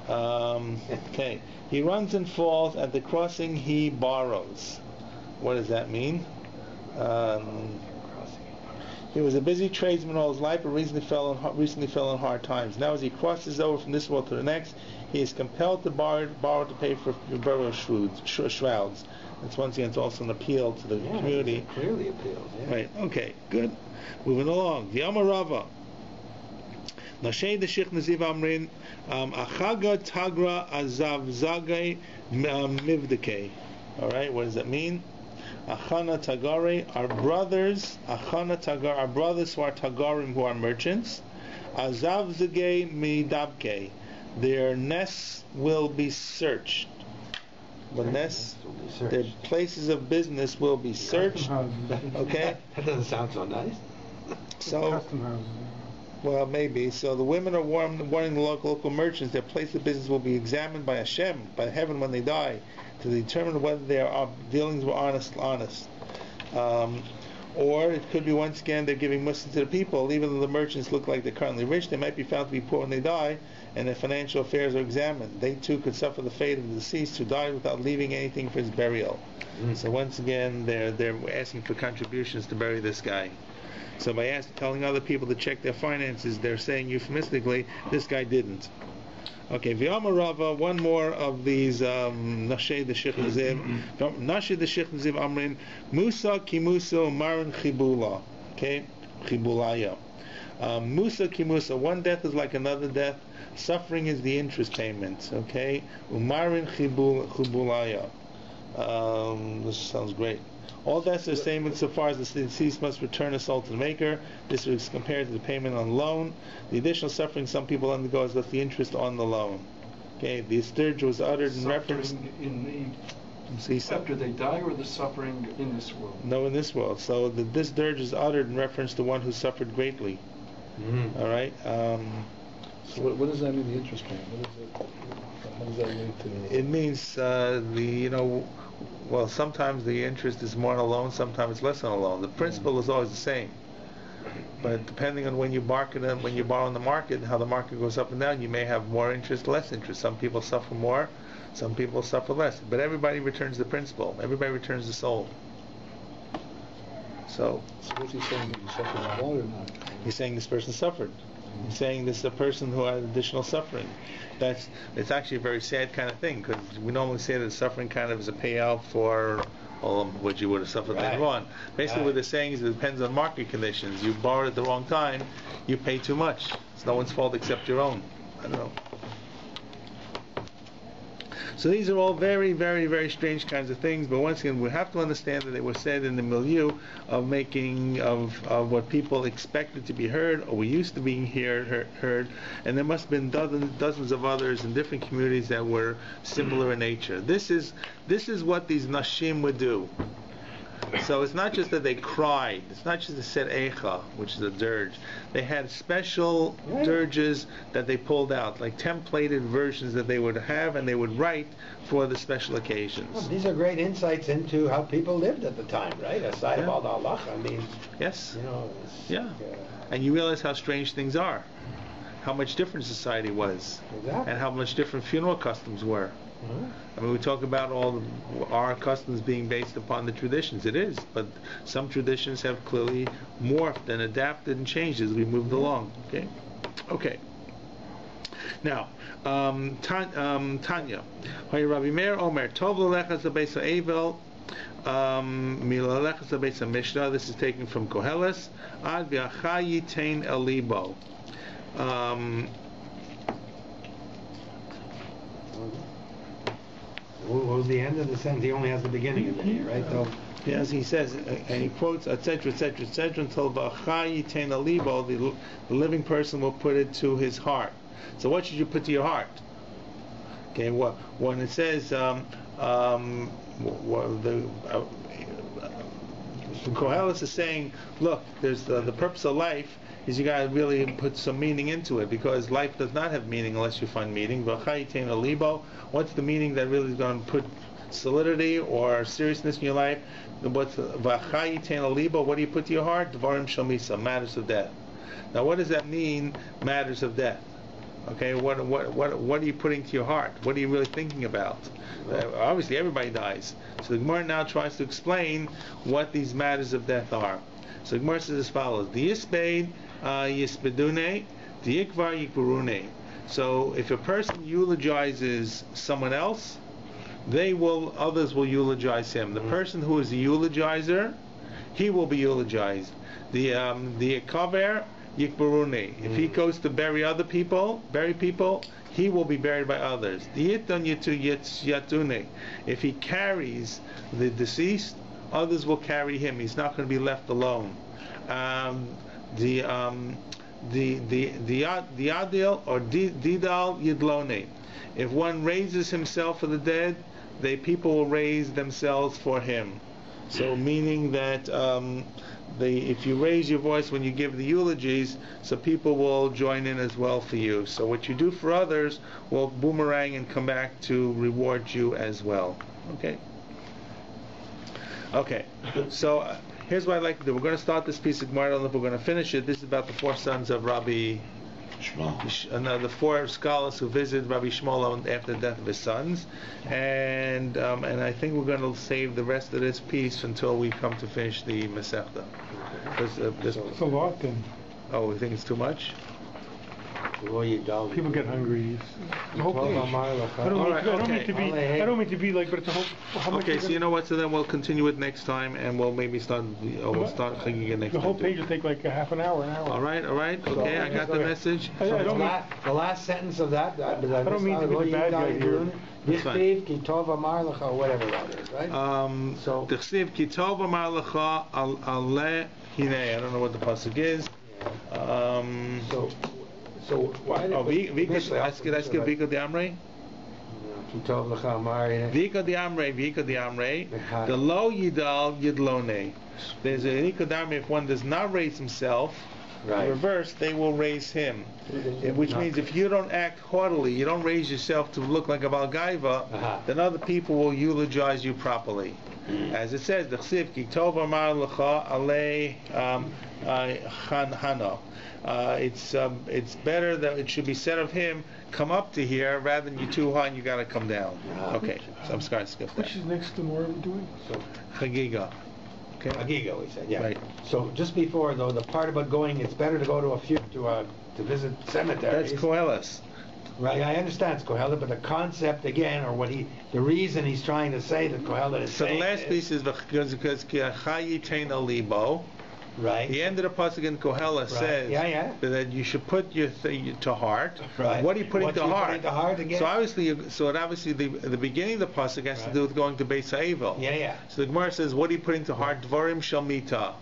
Okay. He runs and falls at the crossing. He borrows. What does that mean? He was a busy tradesman all his life, but recently fell in hard times. Now, as he crosses over from this world to the next, he is compelled to borrow to pay for burial shrouds. That's once again, it's also an appeal to the community. Clearly appeals. Yeah. Right. Okay. Good. Moving along. V'yamar Rava. Nashei deshich naziv amrin achaga tagra azav zagay mivdekei. All right. What does that mean? Achana Tagari, our brothers who are Tagarim, who are merchants. Azav Zagei Midabke, their nests will be searched. The nests, their places of business will be searched. Okay? That doesn't sound so nice. So, well, maybe. So the women are warning the local merchants their place of business will be examined by Hashem, by heaven when they die, to determine whether their dealings were honest. Or it could be once again they're giving mussar to the people. Even though the merchants look like they're currently rich, they might be found to be poor when they die, and their financial affairs are examined. They too could suffer the fate of the deceased who died without leaving anything for his burial. So once again they're asking for contributions to bury this guy. So by telling other people to check their finances, they're saying euphemistically, this guy didn't. Okay, V'yamar Rava, one more of these Nashei deshich naziv. Nashei deshich naziv amrin Musa kimusa marin chibula. Okay, chibulaya. Musa kimusa. One death is like another death. Suffering is the interest payment. Okay, umarin chibulaya. This sounds great. All that's the same insofar as the deceased must return a soul to the Maker. This is compared to the payment on loan. The additional suffering some people undergo is thus the interest on the loan. Okay, the dirge was uttered in reference. After they die, or the suffering in this world? No, in this world. So this dirge is uttered in reference to one who suffered greatly. All right. So what does that mean, the interest payment? How does that relate to? It means well, sometimes the interest is more on a loan, sometimes it's less on a loan. The principle is always the same, but depending on when you market it, when you borrow in the market, how the market goes up and down, you may have more interest, less interest. Some people suffer more, some people suffer less. But everybody returns the principal. Everybody returns the soul. So What's he saying? He suffered a lot or not? he's saying this person suffered. He's saying this is a person who had additional suffering. It's actually a very sad kind of thing, because we normally say that suffering kind of is a payout for what you would have suffered later on. Basically, what they're saying is it depends on market conditions. You borrowed at the wrong time, you pay too much. It's no one's fault except your own. I don't know. So these are all very, very, very strange kinds of things, but once again, we have to understand that they were said in the milieu of what people expected to be heard, or we used to being heard, and there must have been dozens of others in different communities that were similar in nature. This is what these nashim would do. So it's not just that they cried. It's not just the said echa, which is a dirge. They had special dirges that they pulled out, like templated versions that they would have and they would write for the special occasions. Well, these are great insights into how people lived at the time, right? Aside of all the halacha, I mean, yes, it's, yeah, and you realize how strange things are, how much different society was, exactly. and how much different funeral customs were. Mm-hmm. I mean, we talk about all our customs being based upon the traditions. It is, but some traditions have clearly morphed and adapted and changed as we moved along. Okay. Now, Tanya, Rabbi Meir Omer, Tov l'lecha zabeis ha'evel, milalecha zabeis ha'mishnah. This is taken from Koheles. Ad v'acha yitain el libo. What was the end of the sentence? He only has the beginning of it here, right? So, yes, he says, and he quotes, etc., etc., etc., until v'achai yitain el libo, the living person will put it to his heart. So what should you put to your heart? Okay, when it says the Koheles is saying, look, there's the purpose of life is you got to really put some meaning into it, because life does not have meaning unless you find meaning. What's the meaning that really is going to put solidity or seriousness in your life? What do you put to your heart? Dvarim shamisa, matters of death. Now, what does that mean? Matters of death. Okay, what are you putting to your heart? What are you really thinking about? Obviously, everybody dies. So the Gemara now tries to explain what these matters of death are. So the Gemara says as follows: the yispeid yispedune, the yikvar yikvarune. So if a person eulogizes someone else, others will eulogize him. The person who is the eulogizer, he will be eulogized. The yikaver yikvarune. If he goes to bury people, he will be buried by others. The yitan yatune. If he carries the deceased, others will carry him. He's not going to be left alone. The adil or didal yidlone. If one raises himself for the dead, people will raise themselves for him. So meaning that if you raise your voice when you give the eulogies, so people will join in as well for you. So what you do for others will boomerang and come back to reward you as well. Okay, so here's what I'd like to do. We're going to start this piece of Gemara. I don't know if we're going to finish it. This is about the four sons of Rabbi Shmuel. The four scholars who visited Rabbi Shmuel after the death of his sons. And I think we're going to save the rest of this piece until we come to finish the Masechta. It's a lot then. Oh, we think it's too much? People get hungry. The whole page. I don't mean to be like, but it's a whole. How much Okay, so you know what? So then we'll continue it next time, and we'll maybe start thinking again next time. The whole page will take like a half an hour, All right. Okay, I got the message. The last sentence of that. I don't mean to be the bad guy here. Yichtiv kitov amar lecha, whatever that is, right? Tichsiv kitov amar lecha ale hine. I don't know what the pasuk is. So why? Let's get Vika de Amre. Kitov lecha amar. Vika de Amre. The lo yidal yidlone. There's a Vika de Amre if one does not raise himself. Right. In reverse, they will raise him. Which means if you don't act haughtily, you don't raise yourself to look like a Balgaiva, then other people will eulogize you properly. As it says, "D'chsiv ki tov amar lecha alei Hano." It's better that it should be said of him, "Come up to here," rather than you too high and you got to come down. Okay, so I'm sorry to skip that. Which is next to more we're doing? So, Chagiga. Okay. Agiga, we said, yeah. Right. So just before, though, the part about going, it's better to go to visit cemeteries. That's Koheles. Right, I understand it's Kohelet, but the concept again, or the reason he's trying to say that Kohelet is So the saying last piece is because Chayitena Libo. right. The end of the pasuk in Koheles says that you should put your thing to heart. Right. What are you putting to heart? Putting to heart again? So obviously, the beginning of the pasuk has to do with going to Beis Ha'Evel. Yeah. So the Gemara says, what are you putting to heart? Dvarim shel mita.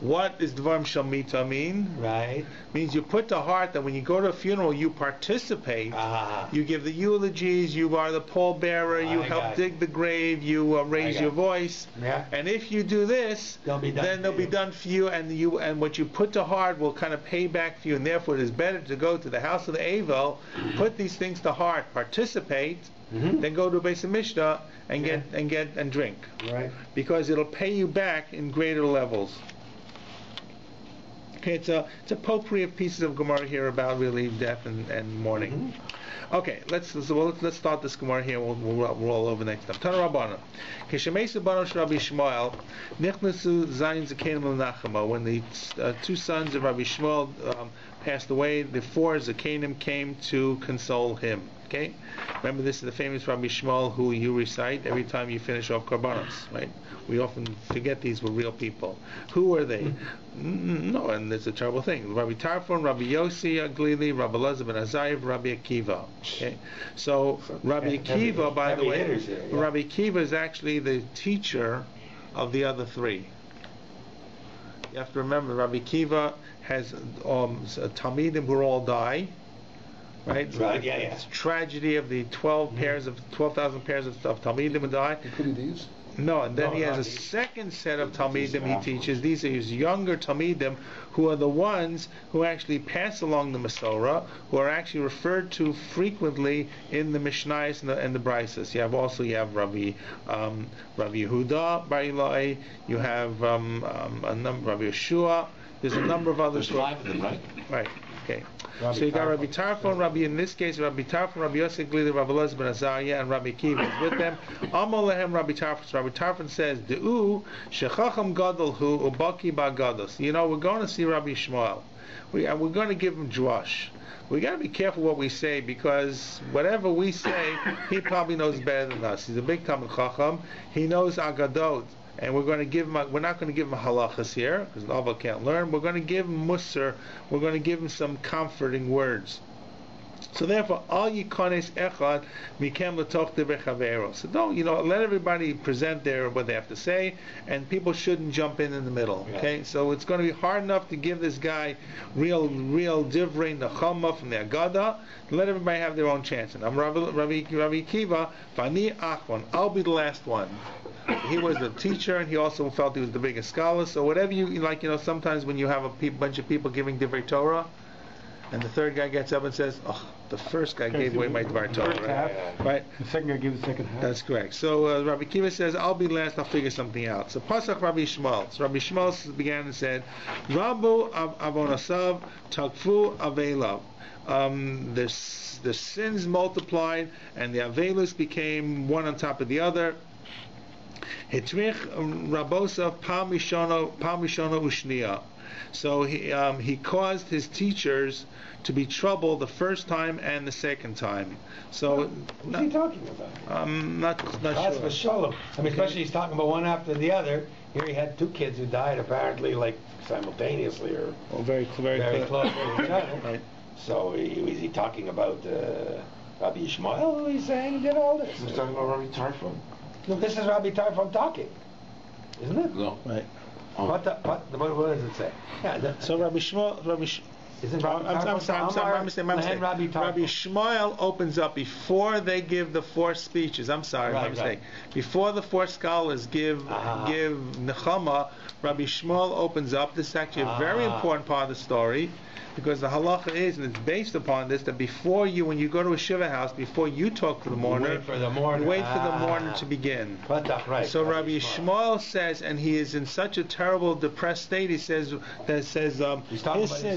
What does Dvarim shel mita mean? Right. Means you put to heart that when you go to a funeral, you participate. You give the eulogies. You are the pallbearer. You help dig the grave. You raise your voice. Yeah. And if you do this, then they'll be done for you. And what you put to heart will kind of pay back for you. And therefore, it is better to go to the house of the Avel, put these things to heart, participate, then go to a Beis Mishnah and drink. Right. Because it'll pay you back in greater levels. Okay, it's a potpourri of pieces of Gemara here about really death and mourning. Okay, let's start this Gemara here. We'll roll over next time. Tana Rabbana. Keshemesu Banosh Rabbi Shmuel Nichnasu Zayin Zakenim L'Nachama. When the two sons of Rabbi Shmuel passed away, the four Zakenim came to console him. Okay, remember this is the famous Rabbi Shmuel who you recite every time you finish off Karbanos, right? We often forget these were real people. Who were they? No, and it's a terrible thing. Rabbi Tarfon, Rabbi Yossi Aglili, Rabbi Elazar ben Azayev, Rabbi Akiva. Okay, so Rabbi Akiva, by the way, Rabbi Akiva is actually the teacher of the other three. You have to remember, Rabbi Akiva has Talmidim who all die. Right? It's a tragedy of the 12,000 pairs of Talmidim who die. Including these? No, and then he has a second set of Talmidim he teaches. These are his younger Talmidim who are the ones who actually pass along the Masorah, who are actually referred to frequently in the Mishnayos and the Brises. You have Rabbi Yehuda Bar Ilai, you have a number, Rabbi Yeshua. There's a number of others. There's 5 of them, right? Right. Okay. So you got Rabbi Tarfon, Rabbi in this case Rabbi Tarfon, Rabbi Yosef Glili, Rabbi Elazar ben Azariah, and Rabbi Akiva is with them. Amal lehem Rabbi Tarfon. So Rabbi Tarfon says, "De'u shechacham gadol hu ubaki ba'gados." You know, we're going to see Rabbi Shmuel. We're going to give him drush. We got to be careful what we say, because whatever we say, he probably knows better than us. He's a big Talmud Chacham. He knows Agadot. And we're not going to give him halachas here, because Nava can't learn. We're going to give him musar. We're going to give him some comforting words. So therefore, all yikones echad mikem letoch devechavero. So don't, let everybody present what they have to say, and people shouldn't jump in the middle. Okay, so it's going to be hard enough to give this guy real divrei nechama from the Agada. Let everybody have their own chance. And I'm Rabbi Akiva, Vani Achron. I'll be the last one. He was the teacher, and he also felt he was the biggest scholar. So whatever you like, sometimes when you have a bunch of people giving divrei Torah, and the third guy gets up and says, "Oh, the first guy gave away my divrei Torah." Right? The second guy gave the second half. That's correct. So Rabbi Akiva says, "I'll be last. I'll figure something out." So Pasach Rabbi Shmuel. So Rabbi Shmuel began and said, "Rabu avonasav takfu avelav." The sins multiplied, and the avelus became one on top of the other. Hitrich Rabosav Pam Rishona Ushniya. So he caused his teachers to be troubled the first time and the second time. So what's he talking about? I'm not That's sure. I mean, especially he's talking about one after the other. Here he had 2 kids who died apparently like simultaneously or very close to each other. Right. So is he talking about Rabbi Yishmael? He's saying did all this. He's talking about Rabbi Tarfon. No, this is Rabbi Tarfon talking, isn't it? No. Right. What does it say? Yeah. So Rabbi Shmuel, Isn't I'm sorry. Rabbi Shmuel opens up before they give the four speeches. I'm sorry, my mistake. Before the four scholars give Nechama, Rabbi Shmuel opens up. This is actually a very important part of the story, because the halacha is, and it's based upon this, that before you, when you go to a shiva house, before you talk to the mourner, wait for the mourner to begin. Right. So Rabbi Shmuel says, and he is in such a terrible, depressed state, he says, his sins,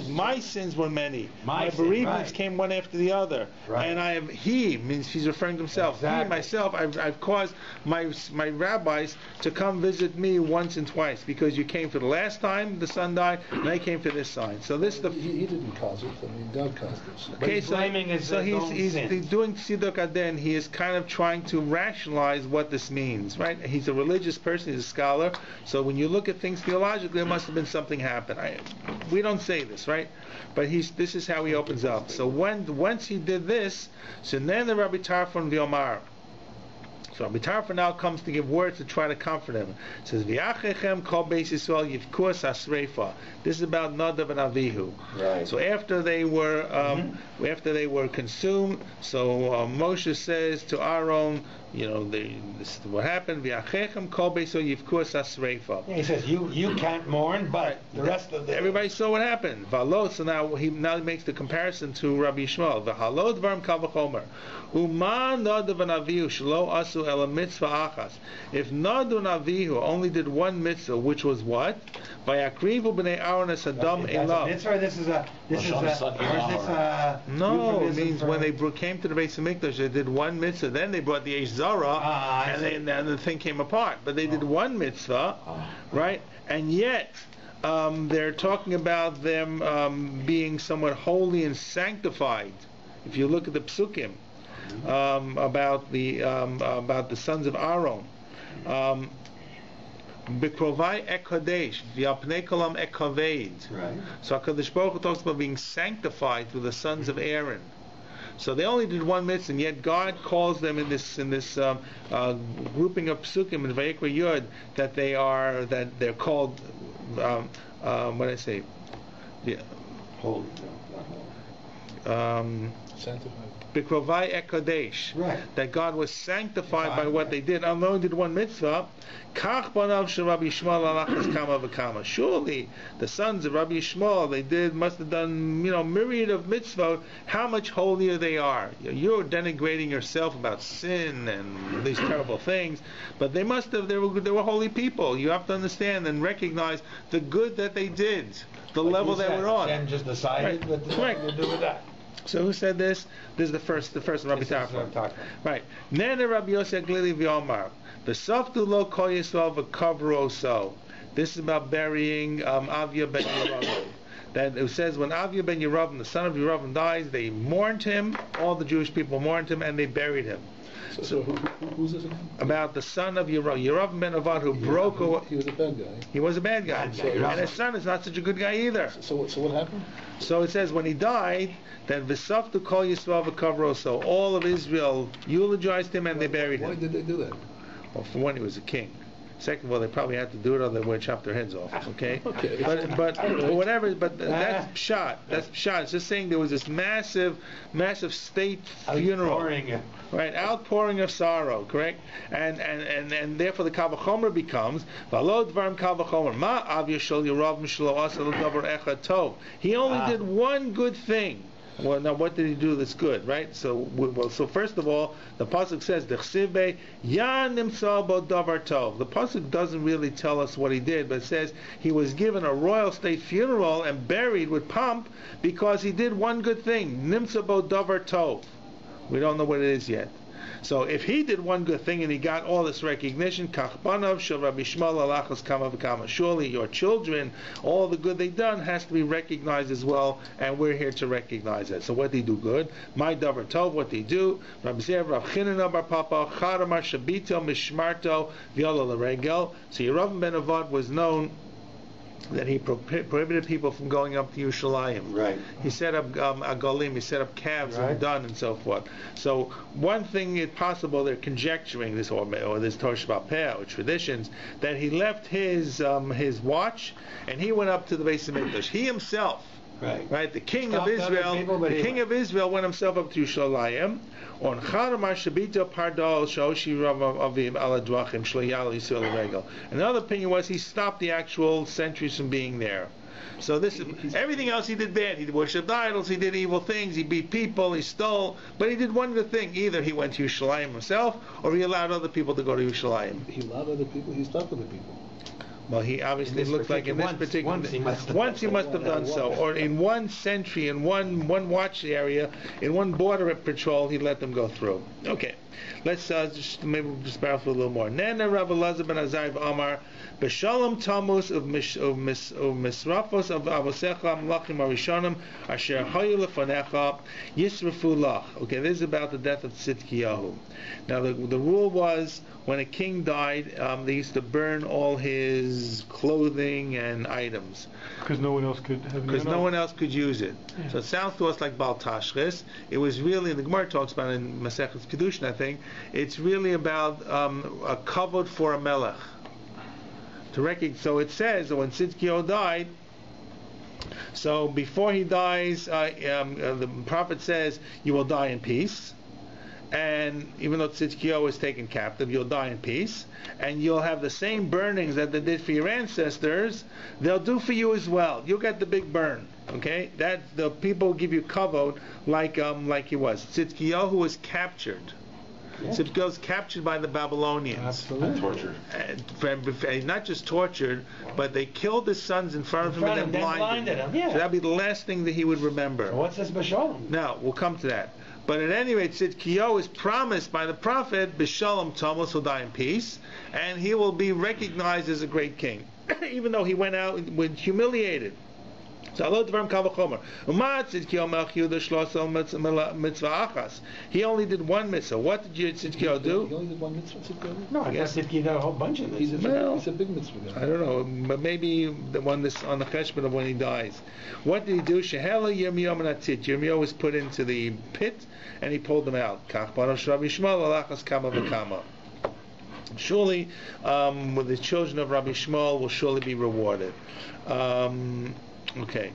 my sins were many. My bereavements came one after the other. Right. And he means he's referring to himself. Exactly. He, myself, I've caused my rabbis to come visit me once and twice, because you came for the last time the son died, and I came for this sign. So this He didn't cause it. I mean, God caused it. Okay, he's blaming his he's sins. doing Tziduk Aden. He is kind of trying to rationalize what this means, right? He's a religious person. He's a scholar. So when you look at things theologically, there must have been something happen. We don't say this, right? But this is how he opens up. So once he did this, so then the Rabbi Tarfon V'Omar. So Rabbi Tarfon now comes to give words to try to comfort him. It says, V'yachechem kol beis Yisrael yivkus hasreifa. This is about Nadav and Avihu. Right. So after they were consumed, so Moshe says to Aaron, this is what happened. V'yachechem kol beis yivkus hasreifa. He says you can't mourn, but the rest of the everybody saw what happened. V'halot. So now he makes the comparison to Rabbi Shmuel. V'halot dvarim kal v'chomer. Uma Nadav and Avihu shelo asu ela mitzvah achas. If Nadav and Avihu only did one mitzvah, which was what? Vayakrivu b'nei Aaron es adam elav. This is no, it means when they came to the Beis Hamikdash, they did one mitzvah. Then they brought the Eish Zara, and the thing came apart. But they did one mitzvah, right? And yet they're talking about them being somewhat holy and sanctified. If you look at the psukim about the sons of Aaron. B'krovai ekodesh, v'apnei kolam ekaved. Right. So HaKadosh Baruch Hu talks about being sanctified through the sons of Aaron. So they only did one mitzvah, and yet God calls them in this grouping of psukim in Vayikra Yud that they're called what did I say? Holy. Sanctified. B'krovai ekodesh. Right. That God was sanctified by what they did. Although they did one mitzvah, kach banav shel Rabbi Shmuel alachas kama v'kama. Surely the sons of Rabbi Shmuel must have done myriad of mitzvah. How much holier they are. You're denigrating yourself about sin and these terrible things, but they were holy people. You have to understand and recognize the good that they did, the level they were on. And just decided what to do with that. So who said this? This is the first Rabbi Tarfon. Right. Nene Rabbi Yosef Glili v'Omar. V'softu lo kol Yisrael v'kavro so. This is about burying Avia ben Yeravim. That it says when Avia ben Yeravim, the son of Yeravim, dies, they mourned him. All the Jewish people mourned him, and they buried him. So who's this again? About the son of Yeravim ben Avad, who broke away. He was a bad guy. He was a bad guy. And his son is not such a good guy either. So what happened? So it says when he died, then V'saftu kol Yisrael v'kavro. So all of Israel eulogized him and they buried him. Why did they do that? Well, for one, he was a king. Second of all, they probably had to do it or they would chop their heads off. Okay. Okay. But whatever. But that's pshat. That's pshat. It's just saying there was this massive state funeral. Outpouring of sorrow. Correct. And therefore the Kal V'chomer becomes V'alo dvarim Kal V'chomer Ma Avya Shel Yeravim Shelo Asa L'Davar Echad Tov. He only did one good thing. Well, now what did he do that's good, right? So first of all, the pasuk says, "Dechsive Yan Nimsa Bo Davar Tov." The pasuk doesn't really tell us what he did, but it says he was given a royal state funeral and buried with pomp because he did one good thing. Nimsa Bo Davar Tov. We don't know what it is yet. So if he did one good thing and he got all this recognition, Kachbanav shel Rabbi Shmuel alachas kama v'kama. Surely your children, all the good they've done has to be recognized as well, and we're here to recognize that. So what did he do good? My davar tov, what did he do? Rabbi Zev, Rav Chinana bar Papa, Charamar Shabito Mishmarto V'yola L'regel. So Yeravim ben Avad was known that he prohibited people from going up to Yerushalayim. Right. He set up agolim, he set up calves and dun and so forth. So one thing is possible, they're conjecturing this, or this Torah Shabbat Peh, or traditions, that he left his watch and he went up to the Beis Hamikdash. He himself, Right. The king Stopped of other Israel, people, but the he king went. of Israel went himself up to Yerushalayim. On Charamar Shabita Pardal Shoshi Rav Avim Ala Dwachim Shloyal Yisrael Regel. Another opinion was he stopped the actual sentries from being there. So this is everything else he did bad. He worshipped idols, he did evil things, he beat people, he stole, but he did one good thing. Either he went to Yerushalayim himself, or he allowed other people to go to Yerushalayim. He allowed other people. He stopped other people. Well, he obviously looked like in this particular once he must have done so, or in one sentry, in one watch area, in one border patrol, he let them go through. Okay, let's maybe barrel through a little more. Nana Rav Elazar ben Azariah Amar B'Shalom Tammuz of Misrafos of Avosecha Malachim Arishonim Asher Hayu Lefanecha Yisrafu Lach. Okay, this is about the death of Tzidkiyahu. Now the rule was, when a king died, they used to burn all his clothing and items. Because no one else could have. Because no one else could use it. Yeah. So it sounds to us like Bal Tashchis. It was really, the Gemara talks about in Masechet Kedushin, I think, it's really about a kavod for a melech. So it says that when Tzidkiyahu died, so before he dies, the prophet says, you will die in peace. And even though Tzidkiyahu was taken captive, you'll die in peace, and you'll have the same burnings that they did for your ancestors. They'll do for you as well. You'll get the big burn. Okay, that the people give you kavod like he was. Tzidkiyahu was captured. Yeah. Tzidkiyahu was captured by the Babylonians. Absolutely. Torture. And not just tortured, but they killed his sons in front of him and then blinded him. Yeah. So that'd be the last thing that he would remember. So what's this b'shalom? Now, we'll come to that. But at any rate, Tzidkiyahu is promised by the prophet, B'Shalom Tammuz, will die in peace, and he will be recognized as a great king, even though he went out and was humiliated. So Allah Dvarim Kavachomer. He only did one mitzvah. What did Tzidkiyahu do? He only did one mitzvah. Tzidkiyahu? No, I guess Tzidkiyahu did a whole bunch of He's this. a big mitzvah guy. I don't know, but maybe the one that's on the cheshbon of when he dies. What did he do? Shehela Yirmiyahu Menatzit. Yirmiyahu was put into the pit, and he pulled them out. Kach Baruch Rabbi Shmuel Alachas Kama V'Kama. Surely, with the children of Rabbi Shmuel will surely be rewarded. Okay.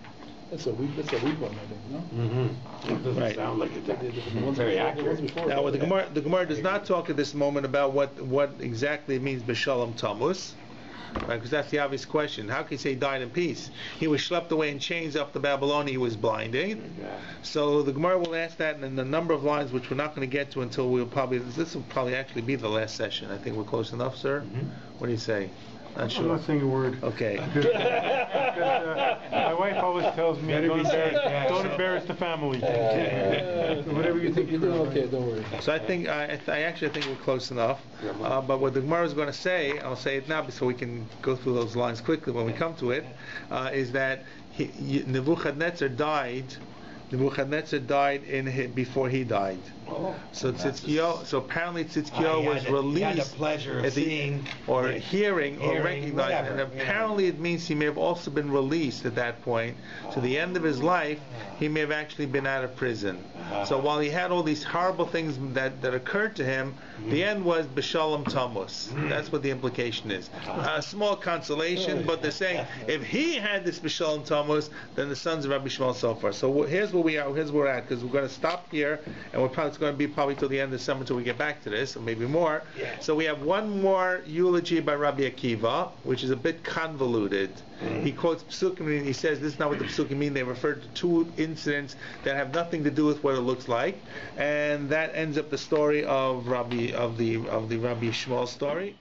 That's a weak one, I think, no? Mm-hmm. It doesn't Right. sound like The it. ones Very before- the accurate. ones before Now, that, the Gemara does not talk at this moment about what exactly it means B'Shalom Tammuz, right? Because that's the obvious question. How can you say he died in peace? He was schlepped away in chains up to Babylon. He was blinded. So the Gemara will ask that in a number of lines, which we're not going to get to until this will probably actually be the last session. I think we're close enough, sir. Mm-hmm. What do you say? Not I'm sure. not saying a word. Okay. Because, my wife always tells me, Better don't be safe, embarrass, yeah. don't embarrass the family. So Whatever you think you're is doing right. okay, don't worry. So I think I actually think we're close enough. But what the Gemara is going to say, I'll say it now so we can go through those lines quickly when we come to it, is that Nebuchadnezzar died. Nebuchadnezzar died before he died. So apparently Tzidkiyahu was He had the released pleasure of at the- seeing, or hearing or hearing, recognizing, whatever, and apparently it means he may have also been released at that point. To the end of his life, he may have actually been out of prison. So while he had all these horrible things that occurred to him, the end was B'Shalom Tammuz. That's what the implication is. A small consolation, but they're saying if he had this B'Shalom Tammuz, then the sons of Rabbi Shmuel so forth. So here's where we are. Here's where we're at, because we're going to stop here, and it's going to be probably till the end of summer until we get back to this, or maybe more. So we have one more eulogy by Rabbi Akiva, which is a bit convoluted. He quotes Psukim, and he says this is not what the Psukim mean. They refer to two incidents that have nothing to do with what it looks like, and that ends up the story of the Rabbi Shmuel story.